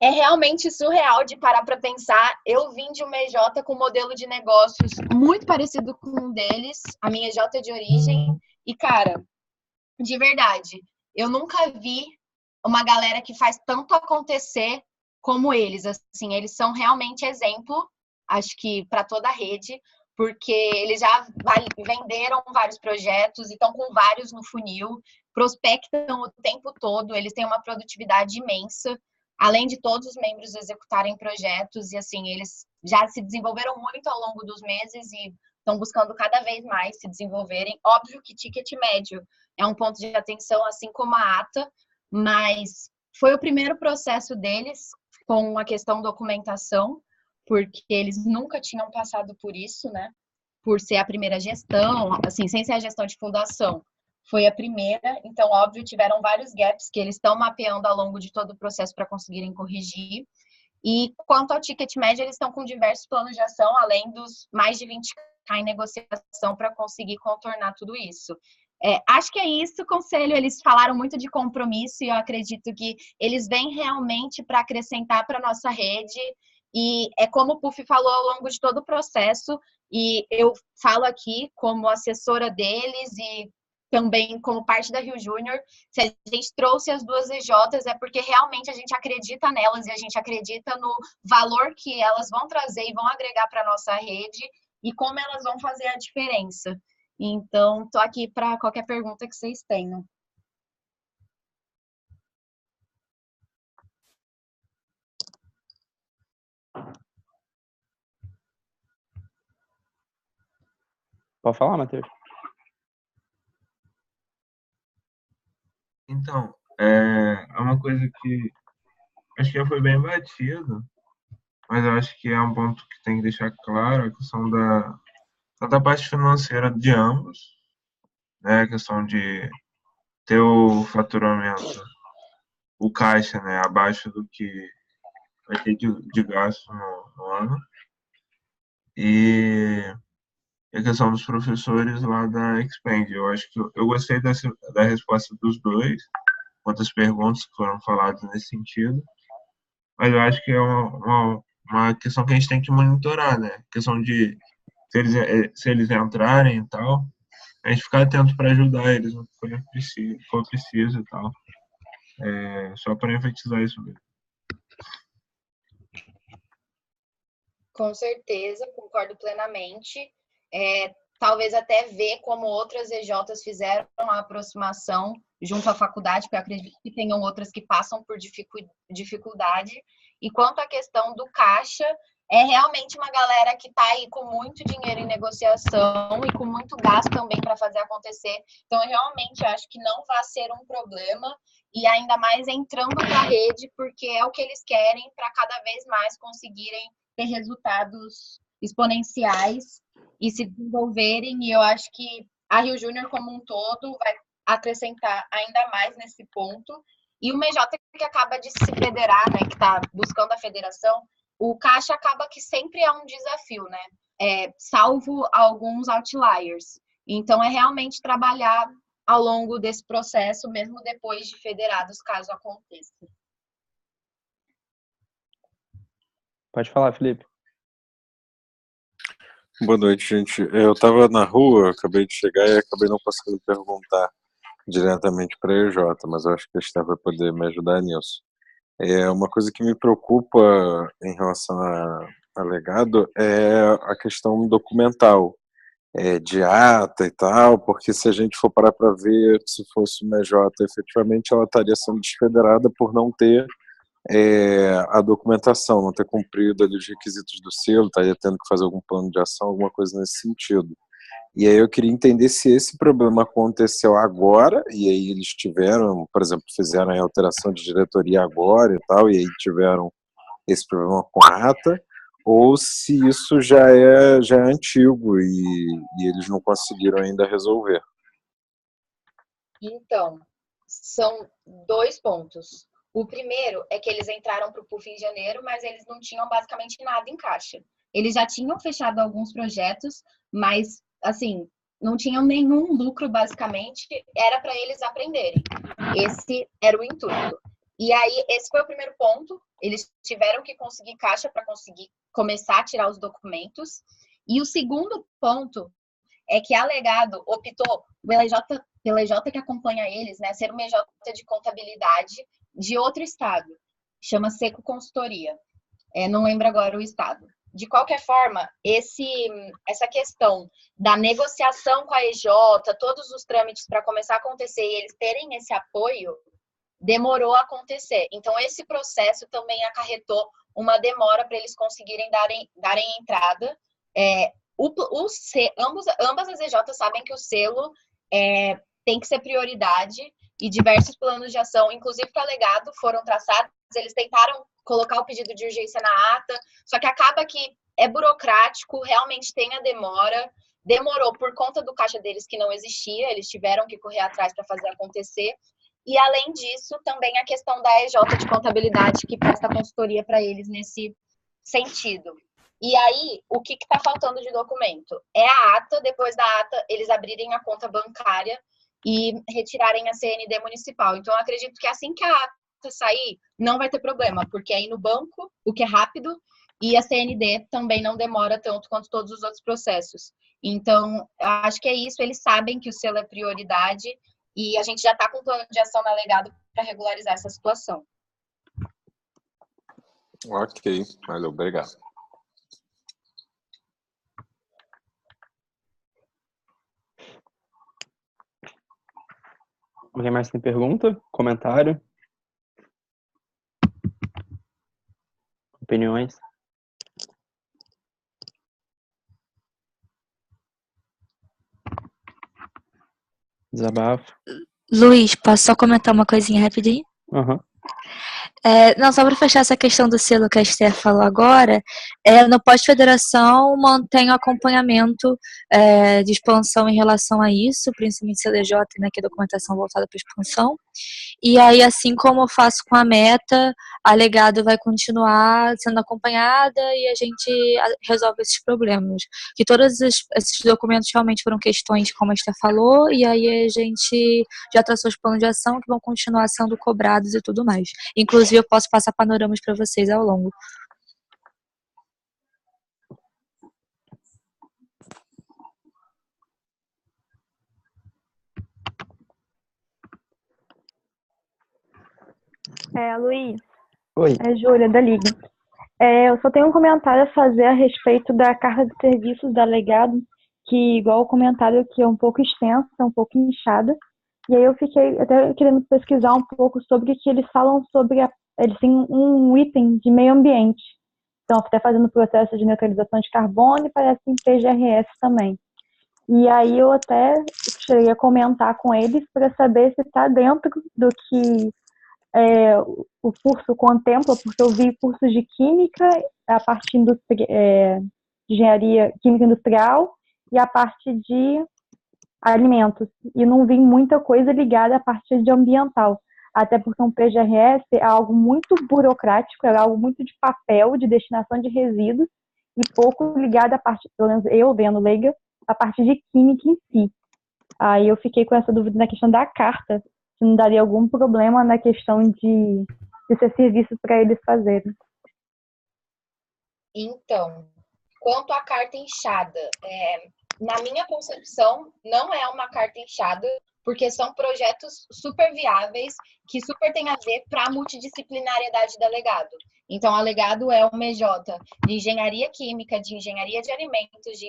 [SPEAKER 15] é realmente surreal de parar para pensar. Eu vim de uma EJ com um modelo de negócios muito parecido com um deles, a minha EJ é de origem, e cara, de verdade, eu nunca vi uma galera que faz tanto acontecer como eles, assim, eles são realmente exemplo, acho que para toda a rede, porque eles já venderam vários projetos e estão com vários no funil, prospectam o tempo todo, eles têm uma produtividade imensa, além de todos os membros executarem projetos, e assim, eles já se desenvolveram muito ao longo dos meses e estão buscando cada vez mais se desenvolverem. Óbvio que ticket médio é um ponto de atenção, assim como a ata, mas foi o primeiro processo deles com a questão documentação, porque eles nunca tinham passado por isso, né? Por ser a primeira gestão, assim, sem ser a gestão de fundação. Foi a primeira, então, óbvio, tiveram vários gaps que eles estão mapeando ao longo de todo o processo para conseguirem corrigir. E quanto ao ticket médio, eles estão com diversos planos de ação, além dos mais de 20k em negociação para conseguir contornar tudo isso. Acho que é isso, conselho. Eles falaram muito de compromisso e eu acredito que eles vêm realmente para acrescentar para a nossa rede. E é como o PUF falou ao longo de todo o processo, e eu falo aqui como assessora deles e também como parte da Rio Júnior, se a gente trouxe as duas EJs é porque realmente a gente acredita nelas e a gente acredita no valor que elas vão trazer e vão agregar para a nossa rede e como elas vão fazer a diferença. Então, estou aqui para qualquer pergunta que vocês tenham.
[SPEAKER 2] Pode falar, Matheus.
[SPEAKER 16] Então, é uma coisa que acho que já foi bem batido, mas eu acho que é um ponto que tem que deixar claro, a questão tanto a parte financeira de ambos, né, a questão de ter o faturamento, o caixa, né, abaixo do que vai ter de gasto no ano, e a questão dos professores lá da Expand. Eu acho que eu gostei da resposta dos dois, quantas perguntas que foram faladas nesse sentido, mas eu acho que é uma questão que a gente tem que monitorar, né? Questão de se eles entrarem e tal, a gente ficar atento para ajudar eles no que for preciso e tal. Só para enfatizar isso mesmo.
[SPEAKER 15] Com certeza, concordo plenamente. Talvez até ver como outras EJs fizeram a aproximação junto à faculdade, porque eu acredito que tenham outras que passam por dificuldade. E quanto à questão do caixa, é realmente uma galera que está aí com muito dinheiro em negociação e com muito gasto também para fazer acontecer. Então, eu realmente acho que não vai ser um problema, e ainda mais entrando para a rede, porque é o que eles querem para cada vez mais conseguirem ter resultados exponenciais e se desenvolverem, e eu acho que a Rio Júnior como um todo vai acrescentar ainda mais nesse ponto. E uma EJ que acaba de se federar, né, que está buscando a federação, o caixa acaba que sempre é um desafio, né, salvo alguns outliers. Então, é realmente trabalhar ao longo desse processo, mesmo depois de federados, caso aconteça.
[SPEAKER 2] Pode falar, Felipe.
[SPEAKER 17] Boa noite, gente. Eu estava na rua, acabei de chegar e acabei não conseguindo perguntar diretamente para a EJ, mas eu acho que a Esther vai poder me ajudar nisso. Uma coisa que me preocupa em relação a legado é a questão documental, de ata e tal, porque se a gente for parar para ver, se fosse uma EJ, efetivamente ela estaria sendo desfederada por não ter a documentação, não ter cumprido ali os requisitos do selo, estaria tendo que fazer algum plano de ação, alguma coisa nesse sentido. E aí eu queria entender se esse problema aconteceu agora, e aí eles tiveram, por exemplo, fizeram a alteração de diretoria agora e tal, e aí tiveram esse problema com a ata, ou se isso já é antigo e eles não conseguiram ainda resolver.
[SPEAKER 15] Então, são 2 pontos. O primeiro é que eles entraram para o PUF em janeiro, mas eles não tinham basicamente nada em caixa. Eles já tinham fechado alguns projetos, mas, assim, não tinham nenhum lucro, basicamente, era para eles aprenderem. Esse era o intuito. E aí, esse foi o primeiro ponto. Eles tiveram que conseguir caixa para conseguir começar a tirar os documentos. E o segundo ponto é que a Legado optou, pela EJ que acompanha eles, né, ser uma EJ de contabilidade de outro estado, chama Seco Consultoria, não lembro agora o estado. De qualquer forma, essa questão da negociação com a EJ, todos os trâmites para começar a acontecer e eles terem esse apoio, demorou a acontecer. Então, esse processo também acarretou uma demora para eles conseguirem darem entrada. Ambas as EJs sabem que o selo tem que ser prioridade e diversos planos de ação, inclusive para Legado, foram traçados. Eles tentaram colocar o pedido de urgência na ata, só que acaba que é burocrático, realmente tem a demora. Demorou por conta do caixa deles que não existia, eles tiveram que correr atrás para fazer acontecer. E, além disso, também a questão da EJ de contabilidade, que presta consultoria para eles nesse sentido. E aí, o que está faltando de documento? É a ata, depois da ata, eles abrirem a conta bancária e retirarem a CND municipal. Então, eu acredito que assim que a ata sair, não vai ter problema, porque é ir no banco, o que é rápido, e a CND também não demora tanto quanto todos os outros processos. Então, acho que é isso, eles sabem que o selo é prioridade e a gente já está com um plano de ação na Legado para regularizar essa situação.
[SPEAKER 17] Ok, valeu, obrigado.
[SPEAKER 2] Alguém mais tem pergunta? Comentário? Opiniões? Desabafo?
[SPEAKER 18] Luiz, posso só comentar uma coisinha rapidinho?
[SPEAKER 2] Uhum.
[SPEAKER 18] Não, só para fechar essa questão do selo que a Esther falou agora, no pós-federação mantém o acompanhamento de expansão em relação a isso, principalmente CDJ, né, que é documentação voltada para expansão. E aí, assim como eu faço com a meta, a Legado vai continuar sendo acompanhada e a gente resolve esses problemas. Que todos esses documentos realmente foram questões, como a Esther falou, e aí a gente já traçou os planos de ação que vão continuar sendo cobrados e tudo mais. Inclusive, eu posso passar panoramas para vocês ao longo.
[SPEAKER 19] Luiz.
[SPEAKER 2] Oi.
[SPEAKER 19] É Júlia, da Liga. Eu só tenho um comentário a fazer a respeito da carta de serviços da Legado, que, igual o comentário que é um pouco extensa, um pouco inchada. E aí eu fiquei até querendo pesquisar um pouco sobre o que eles falam sobre eles têm um item de meio ambiente. Então, até fazendo processo de neutralização de carbono e parece em PGRS também. E aí eu até cheguei a comentar com eles para saber se está dentro do que o curso contempla, porque eu vi cursos de química, a parte de engenharia química industrial e a parte de alimentos. E não vi muita coisa ligada à parte de ambiental. Até porque um PGRS é algo muito burocrático, é algo muito de papel, de destinação de resíduos, e pouco ligado à parte, pelo menos eu vendo leiga, a parte de química em si. Aí eu fiquei com essa dúvida na questão da carta, se não daria algum problema na questão de ser serviço para eles fazerem.
[SPEAKER 15] Então, Quanto à carta inchada, na minha concepção, não é uma carta inchada, porque são projetos super viáveis, que super tem a ver para a multidisciplinariedade da Legado. Então, a Legado é uma EJ de engenharia química, de engenharia de alimentos, de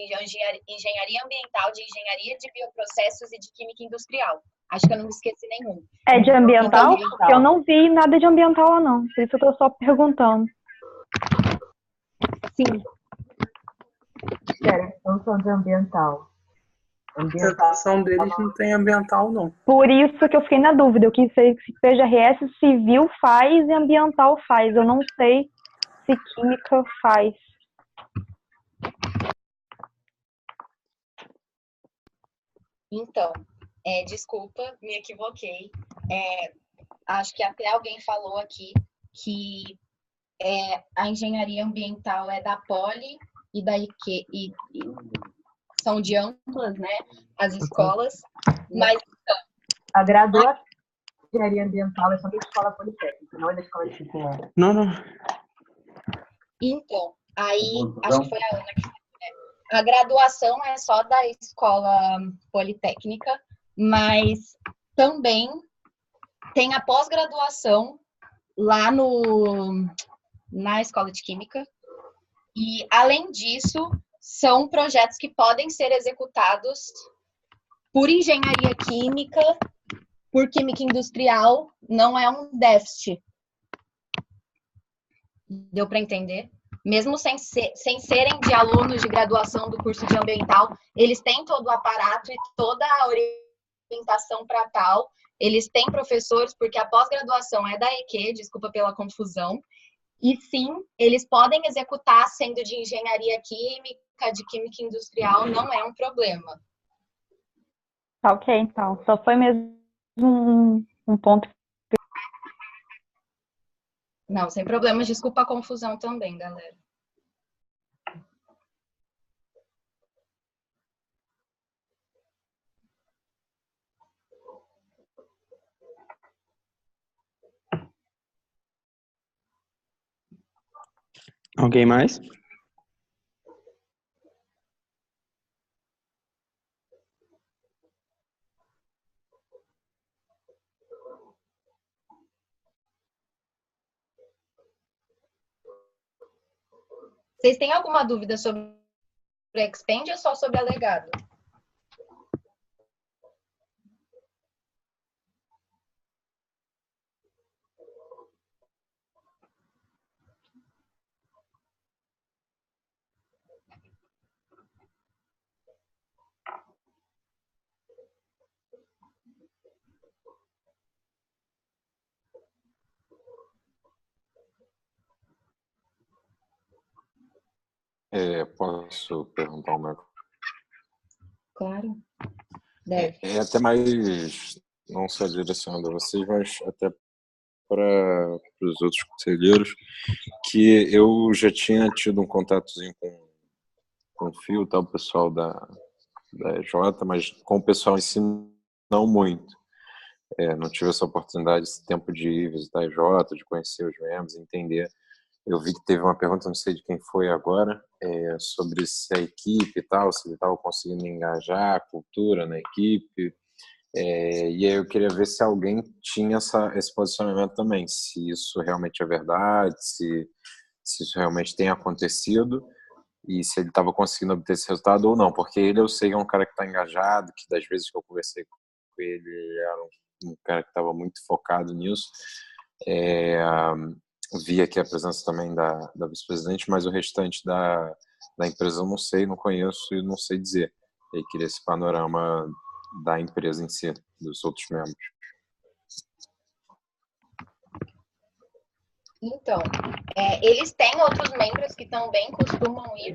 [SPEAKER 15] engenharia ambiental, de engenharia de bioprocessos e de química industrial. Acho que eu não me esqueci nenhum.
[SPEAKER 19] É de ambiental?
[SPEAKER 15] Então,
[SPEAKER 19] Porque eu não vi nada de ambiental lá, não. Por isso eu tô só perguntando.
[SPEAKER 15] Sim.
[SPEAKER 13] Sério, não são de ambiental.
[SPEAKER 3] A apresentação deles não tem ambiental, não.
[SPEAKER 19] Por isso que eu fiquei na dúvida. Eu quis saber se PGRS civil faz e ambiental faz. Eu não sei se química faz.
[SPEAKER 15] Então, desculpa, me equivoquei. Acho que até alguém falou aqui que a engenharia ambiental é da Poli e da IQ, e são de amplas, né, as escolas, mas
[SPEAKER 13] a graduação de engenharia ambiental é só da escola politécnica, não é da escola de ciência.
[SPEAKER 2] Não.
[SPEAKER 15] Então, aí, acho que foi a Ana que falou, né? A graduação é só da escola politécnica, mas também tem a pós-graduação lá na escola de química. E, além disso, são projetos que podem ser executados por engenharia química, por química industrial, não é um déficit. Deu para entender? Mesmo sem serem de alunos de graduação do curso de ambiental, eles têm todo o aparato e toda a orientação para tal. Eles têm professores, porque a pós-graduação é da EQ, desculpa pela confusão. E sim, eles podem executar sendo de engenharia química, de química industrial, não é um problema.
[SPEAKER 19] Tá, ok, então. Só foi mesmo um ponto.
[SPEAKER 15] Não, sem problemas. Desculpa a confusão também, galera.
[SPEAKER 2] Alguém mais?
[SPEAKER 15] Vocês têm alguma dúvida sobre o Expand ou só sobre a Legado?
[SPEAKER 17] Posso perguntar uma coisa?
[SPEAKER 15] Claro. Deve.
[SPEAKER 17] É até mais, não só direcionado a vocês, mas até para os outros conselheiros, que eu já tinha tido um contatozinho com o Fio, tá, o pessoal da EJ, mas com o pessoal em si não muito. Não tive essa oportunidade, esse tempo de ir visitar a EJ, de conhecer os membros, entender. Eu vi que teve uma pergunta, não sei de quem foi agora, sobre se a equipe e tal, se ele estava conseguindo engajar a cultura na equipe. E aí eu queria ver se alguém tinha esse posicionamento também, se isso realmente é verdade, se isso realmente tem acontecido e se ele estava conseguindo obter esse resultado ou não, porque ele eu sei que é um cara que está engajado, que das vezes que eu conversei com ele era um cara que estava muito focado nisso. Vi aqui a presença também da vice-presidente, mas o restante da empresa eu não sei, não conheço e não sei dizer. Eu queria esse panorama da empresa em si, dos outros membros.
[SPEAKER 15] Então, eles têm outros membros que também costumam ir,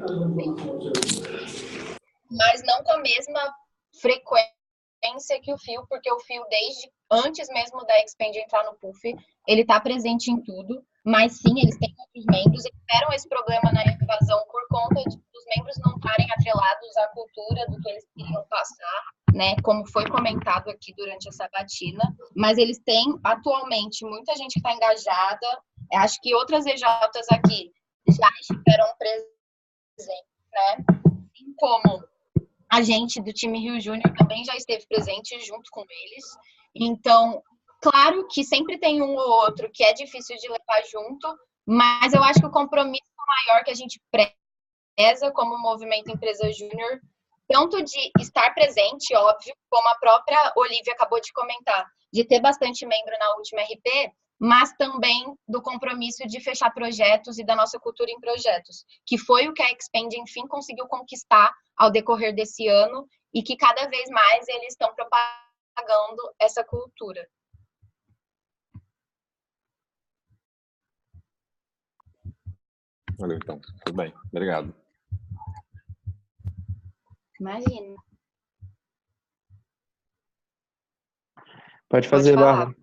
[SPEAKER 15] mas não com a mesma frequência que o Fio, porque o Fio, desde antes mesmo da Expand entrar no PUF, ele está presente em tudo, mas sim, eles têm outros membros, eles tiveram esse problema na evasão por conta dos membros não estarem atrelados à cultura do que eles queriam passar, né, como foi comentado aqui durante a sabatina, mas eles têm atualmente muita gente que está engajada. Acho que outras EJs aqui já estiveram presentes né? Assim como a gente do time Rio Júnior também já esteve presente junto com eles. Então, claro que sempre tem um ou outro que é difícil de levar junto, mas eu acho que o compromisso maior que a gente preza como movimento Empresa Júnior, tanto de estar presente, óbvio, como a própria Olivia acabou de comentar, de ter bastante membro na última RP, mas também do compromisso de fechar projetos e da nossa cultura em projetos, que foi o que a Expand, enfim, conseguiu conquistar ao decorrer desse ano e que cada vez mais eles estão propagando essa cultura.
[SPEAKER 17] Valeu, então. Tudo bem. Obrigado.
[SPEAKER 15] Imagina.
[SPEAKER 2] Pode fazer, Bárbara.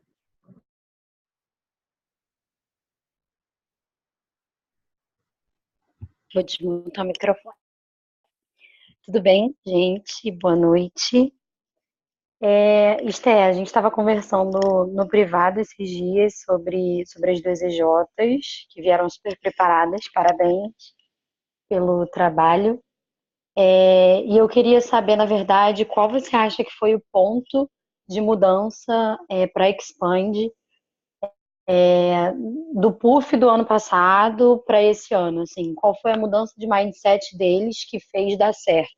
[SPEAKER 20] Vou desmontar o microfone. Tudo bem, gente? Boa noite. Esté, a gente estava conversando no privado esses dias sobre as duas EJs, que vieram super preparadas. Parabéns pelo trabalho. E eu queria saber, na verdade, qual você acha que foi o ponto de mudança para a Expand do PUF do ano passado para esse ano, assim, qual foi a mudança de mindset deles que fez dar certo?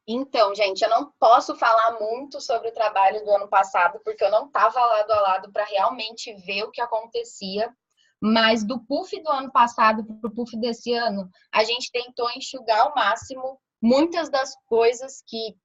[SPEAKER 15] Então, gente, eu não posso falar muito sobre o trabalho do ano passado, porque eu não estava lado a lado para realmente ver o que acontecia, mas do PUF do ano passado para o PUF desse ano, a gente tentou enxugar ao máximo muitas das coisas que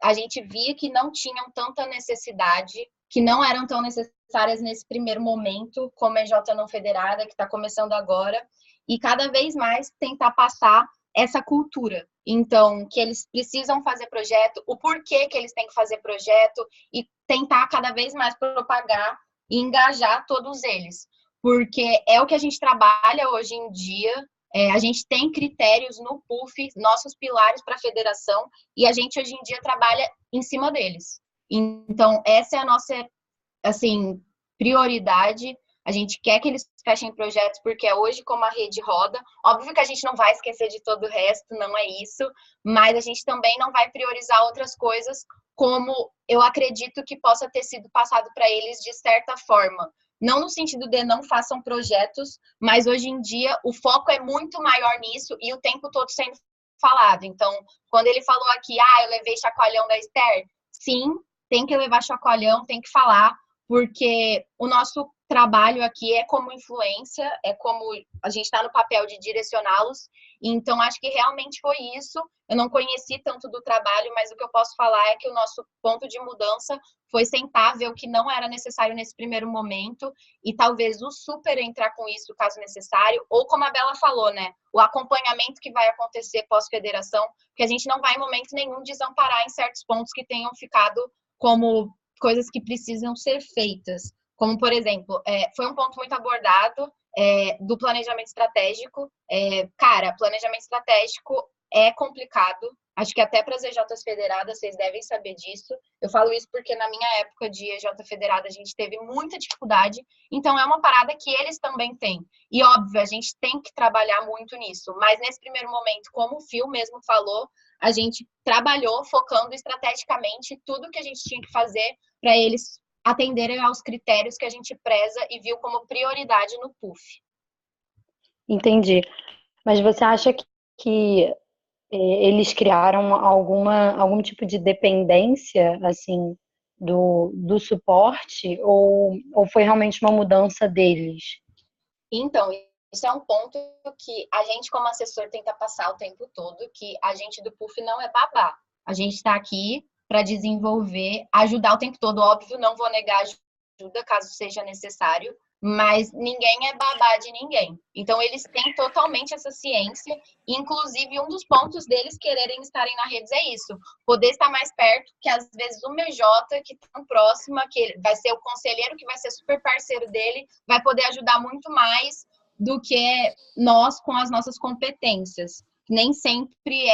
[SPEAKER 15] a gente via que não tinham tanta necessidade, que não eram tão necessárias nesse primeiro momento, como a EJ não federada, que está começando agora, e cada vez mais tentar passar essa cultura. Então, que eles precisam fazer projeto, o porquê que eles têm que fazer projeto, e tentar cada vez mais propagar e engajar todos eles. Porque é o que a gente trabalha hoje em dia. A gente tem critérios no PUF, nossos pilares para a federação, e a gente hoje em dia trabalha em cima deles. Então, essa é a nossa, assim, prioridade. A gente quer que eles fechem projetos, porque é hoje como a rede roda. Óbvio que a gente não vai esquecer de todo o resto, não é isso, mas a gente também não vai priorizar outras coisas, como eu acredito que possa ter sido passado para eles de certa forma. Não no sentido de não façam projetos, mas hoje em dia o foco é muito maior nisso e o tempo todo sendo falado. Então, quando ele falou aqui, eu levei chacoalhão da Esther, sim, tem que levar chacoalhão, tem que falar, porque o nosso trabalho aqui é como influência, é como a gente está no papel de direcioná-los. Então, acho que realmente foi isso. Eu não conheci tanto do trabalho, mas o que eu posso falar é que o nosso ponto de mudança foi sentar, ver o que não era necessário nesse primeiro momento e talvez o super entrar com isso, caso necessário, ou como a Bela falou, né, o acompanhamento que vai acontecer pós-federação, porque a gente não vai em momento nenhum desamparar em certos pontos que tenham ficado como coisas que precisam ser feitas. Como, por exemplo, foi um ponto muito abordado do planejamento estratégico. Planejamento estratégico é complicado. Acho que até para as EJs federadas, vocês devem saber disso. Eu falo isso porque na minha época de EJ federada, a gente teve muita dificuldade. Então, é uma parada que eles também têm. E, óbvio, a gente tem que trabalhar muito nisso. Mas, nesse primeiro momento, como o Phil mesmo falou, a gente trabalhou focando estrategicamente tudo que a gente tinha que fazer para eles atenderem aos critérios que a gente preza e viu como prioridade no PUF.
[SPEAKER 20] Entendi. Mas você acha que eles criaram algum tipo de dependência, assim, do suporte, ou foi realmente uma mudança deles?
[SPEAKER 15] Então, isso é um ponto que a gente, como assessor, tenta passar o tempo todo, que a gente do PUF não é babá. A gente está aqui para desenvolver, ajudar o tempo todo. Óbvio, não vou negar ajuda, caso seja necessário, mas ninguém é babá de ninguém. Então, eles têm totalmente essa ciência, inclusive um dos pontos deles quererem estarem na rede é isso, poder estar mais perto, que às vezes o MJ, que está próxima, que vai ser o conselheiro, que vai ser super parceiro dele, vai poder ajudar muito mais do que nós com as nossas competências. Nem sempre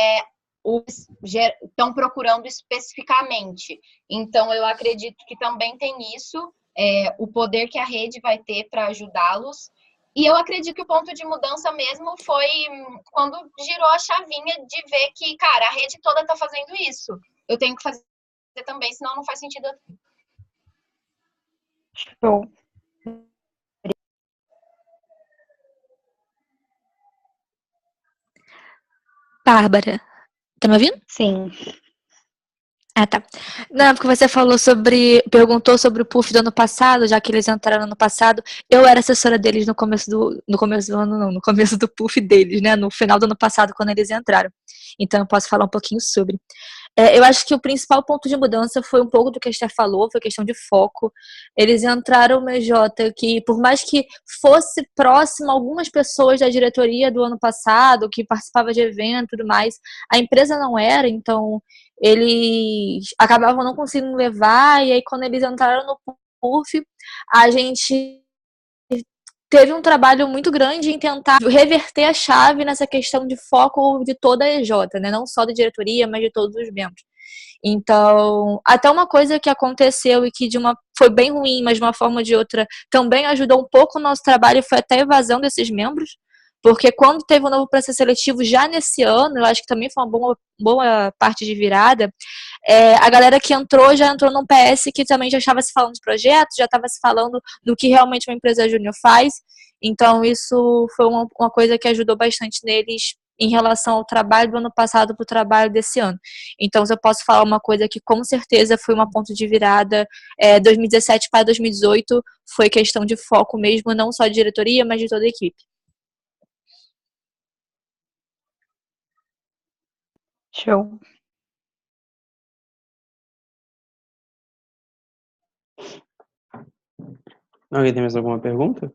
[SPEAKER 15] estão procurando especificamente. Então, eu acredito que também tem isso, o poder que a rede vai ter para ajudá-los. E eu acredito que o ponto de mudança mesmo foi quando girou a chavinha de ver que, cara, a rede toda tá fazendo isso. Eu tenho que fazer também, senão não faz sentido.
[SPEAKER 18] Show. Bárbara, tá me ouvindo?
[SPEAKER 20] Sim.
[SPEAKER 18] Ah, tá. Não, porque você perguntou sobre o PUF do ano passado, já que eles entraram no ano passado. Eu era assessora deles no começo do ano, não, no começo do PUF deles, né? No final do ano passado, quando eles entraram. Então, eu posso falar um pouquinho sobre. Eu acho que o principal ponto de mudança foi um pouco do que a Esther falou, foi questão de foco. Eles entraram no EJ, que por mais que fosse próximo a algumas pessoas da diretoria do ano passado, que participava de evento e tudo mais, a empresa não era, então eles acabavam não conseguindo levar, e aí quando eles entraram no PUF, a gente teve um trabalho muito grande em tentar reverter a chave nessa questão de foco de toda a EJ, né? Não só da diretoria, mas de todos os membros. Então, até uma coisa que aconteceu e que foi bem ruim, mas de uma forma ou de outra também ajudou um pouco o nosso trabalho, foi até a evasão desses membros, porque quando teve um novo processo seletivo já nesse ano, eu acho que também foi uma boa parte de virada, a galera que entrou já entrou num PS que também já estava se falando de projetos, já estava se falando do que realmente uma empresa júnior faz, então isso foi uma coisa que ajudou bastante neles em relação ao trabalho do ano passado para o trabalho desse ano. Então, se eu posso falar uma coisa que com certeza foi uma ponto de virada, 2017 para 2018 foi questão de foco mesmo, não só de diretoria, mas de toda a equipe.
[SPEAKER 20] Show.
[SPEAKER 2] Alguém tem mais alguma pergunta?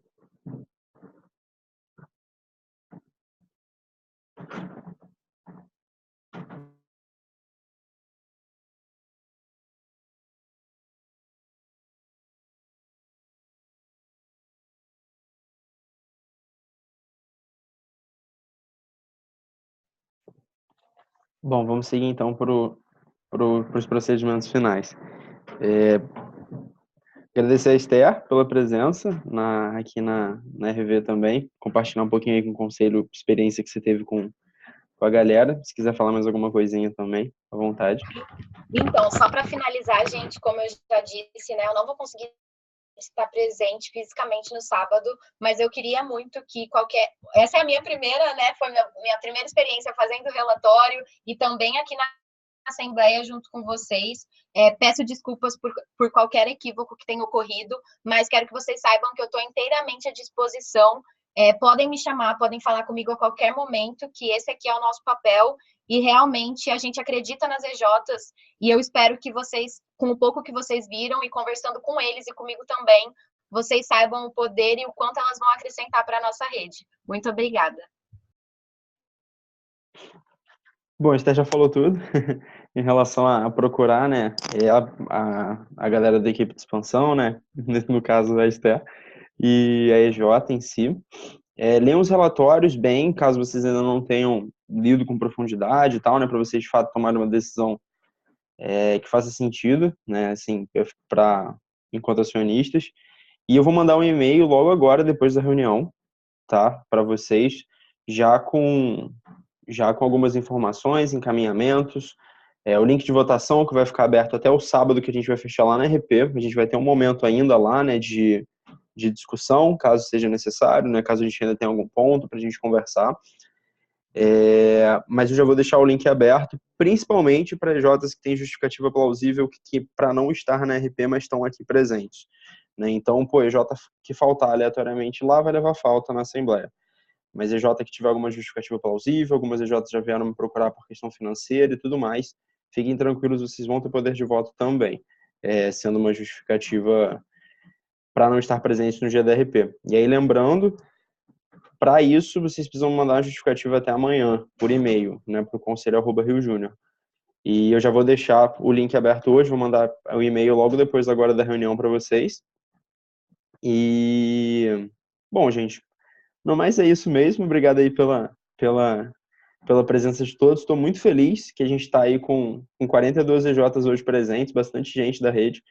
[SPEAKER 2] Bom, vamos seguir então para os procedimentos finais. Agradecer a Esther pela presença aqui na RV também, compartilhar um pouquinho aí com o conselho, experiência que você teve com a galera. Se quiser falar mais alguma coisinha também, à vontade.
[SPEAKER 15] Então, só para finalizar, gente, como eu já disse, né, eu não vou conseguir estar presente fisicamente no sábado, mas eu queria muito que essa é a minha primeira, né, foi minha primeira experiência fazendo relatório e também aqui na Assembleia junto com vocês. Peço desculpas por qualquer equívoco que tenha ocorrido, mas quero que vocês saibam que eu estou inteiramente à disposição. Podem me chamar, podem falar comigo a qualquer momento, que esse aqui é o nosso papel e realmente a gente acredita nas EJs e eu espero que vocês, com o pouco que vocês viram e conversando com eles e comigo também, vocês saibam o poder e o quanto elas vão acrescentar para a nossa rede. Muito obrigada.
[SPEAKER 2] Bom, a Esther já falou tudo em relação a procurar, né, a galera da equipe de expansão, né, no caso a Esther, e a EJ em si. Leiam os relatórios bem, caso vocês ainda não tenham lido com profundidade e tal, né, para vocês de fato tomarem uma decisão que faça sentido, né, assim, enquanto acionistas. E eu vou mandar um e-mail logo agora, depois da reunião, tá, para vocês, já com algumas informações, encaminhamentos, o link de votação que vai ficar aberto até o sábado, que a gente vai fechar lá na RP. A gente vai ter um momento ainda lá, né, de discussão, caso seja necessário, né, caso a gente ainda tenha algum ponto para a gente conversar. Mas eu já vou deixar o link aberto, principalmente para EJs que têm justificativa plausível que para não estar na RP, mas estão aqui presentes. Né? Então, EJ que faltar aleatoriamente lá vai levar falta na Assembleia. Mas EJ que tiver alguma justificativa plausível, algumas EJs já vieram me procurar por questão financeira e tudo mais, fiquem tranquilos, vocês vão ter poder de voto também, sendo uma justificativa para não estar presente no dia da RP. E aí, lembrando, para isso, vocês precisam mandar uma justificativa até amanhã, por e-mail, né, para o conselho@Rio Júnior. E eu já vou deixar o link aberto hoje, vou mandar o e-mail logo depois agora da reunião para vocês. E, bom, gente, no mais é isso mesmo. Obrigado aí pela presença de todos. Estou muito feliz que a gente está aí com 42 EJs hoje presentes, bastante gente da rede.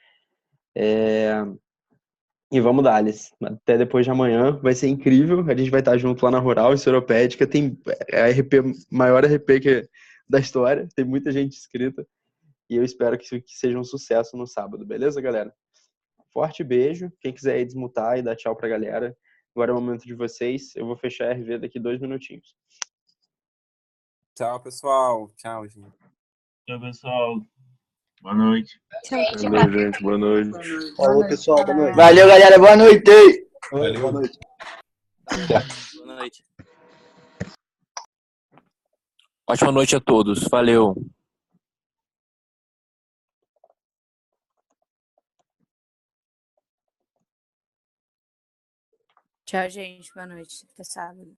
[SPEAKER 2] E vamos dar, Alice. Até depois de amanhã. Vai ser incrível. A gente vai estar junto lá na Rural e Soropédica. Tem a RP, maior RP da história. Tem muita gente inscrita. E eu espero que seja um sucesso no sábado. Beleza, galera? Forte beijo. Quem quiser aí desmutar e dar tchau pra galera. Agora é o momento de vocês. Eu vou fechar a RV daqui 2 minutinhos.
[SPEAKER 6] Tchau, pessoal. Tchau, gente.
[SPEAKER 16] Tchau, pessoal. Boa noite.
[SPEAKER 11] Tchau,
[SPEAKER 17] Valeu, gente. Boa noite.
[SPEAKER 9] Falou, pessoal. Boa noite.
[SPEAKER 21] Valeu, galera. Boa noite.
[SPEAKER 9] Oi, boa noite.
[SPEAKER 22] Boa noite. Ótima noite a todos. Valeu.
[SPEAKER 23] Tchau, gente. Boa noite. Até sábado.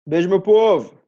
[SPEAKER 2] Beijo, meu povo!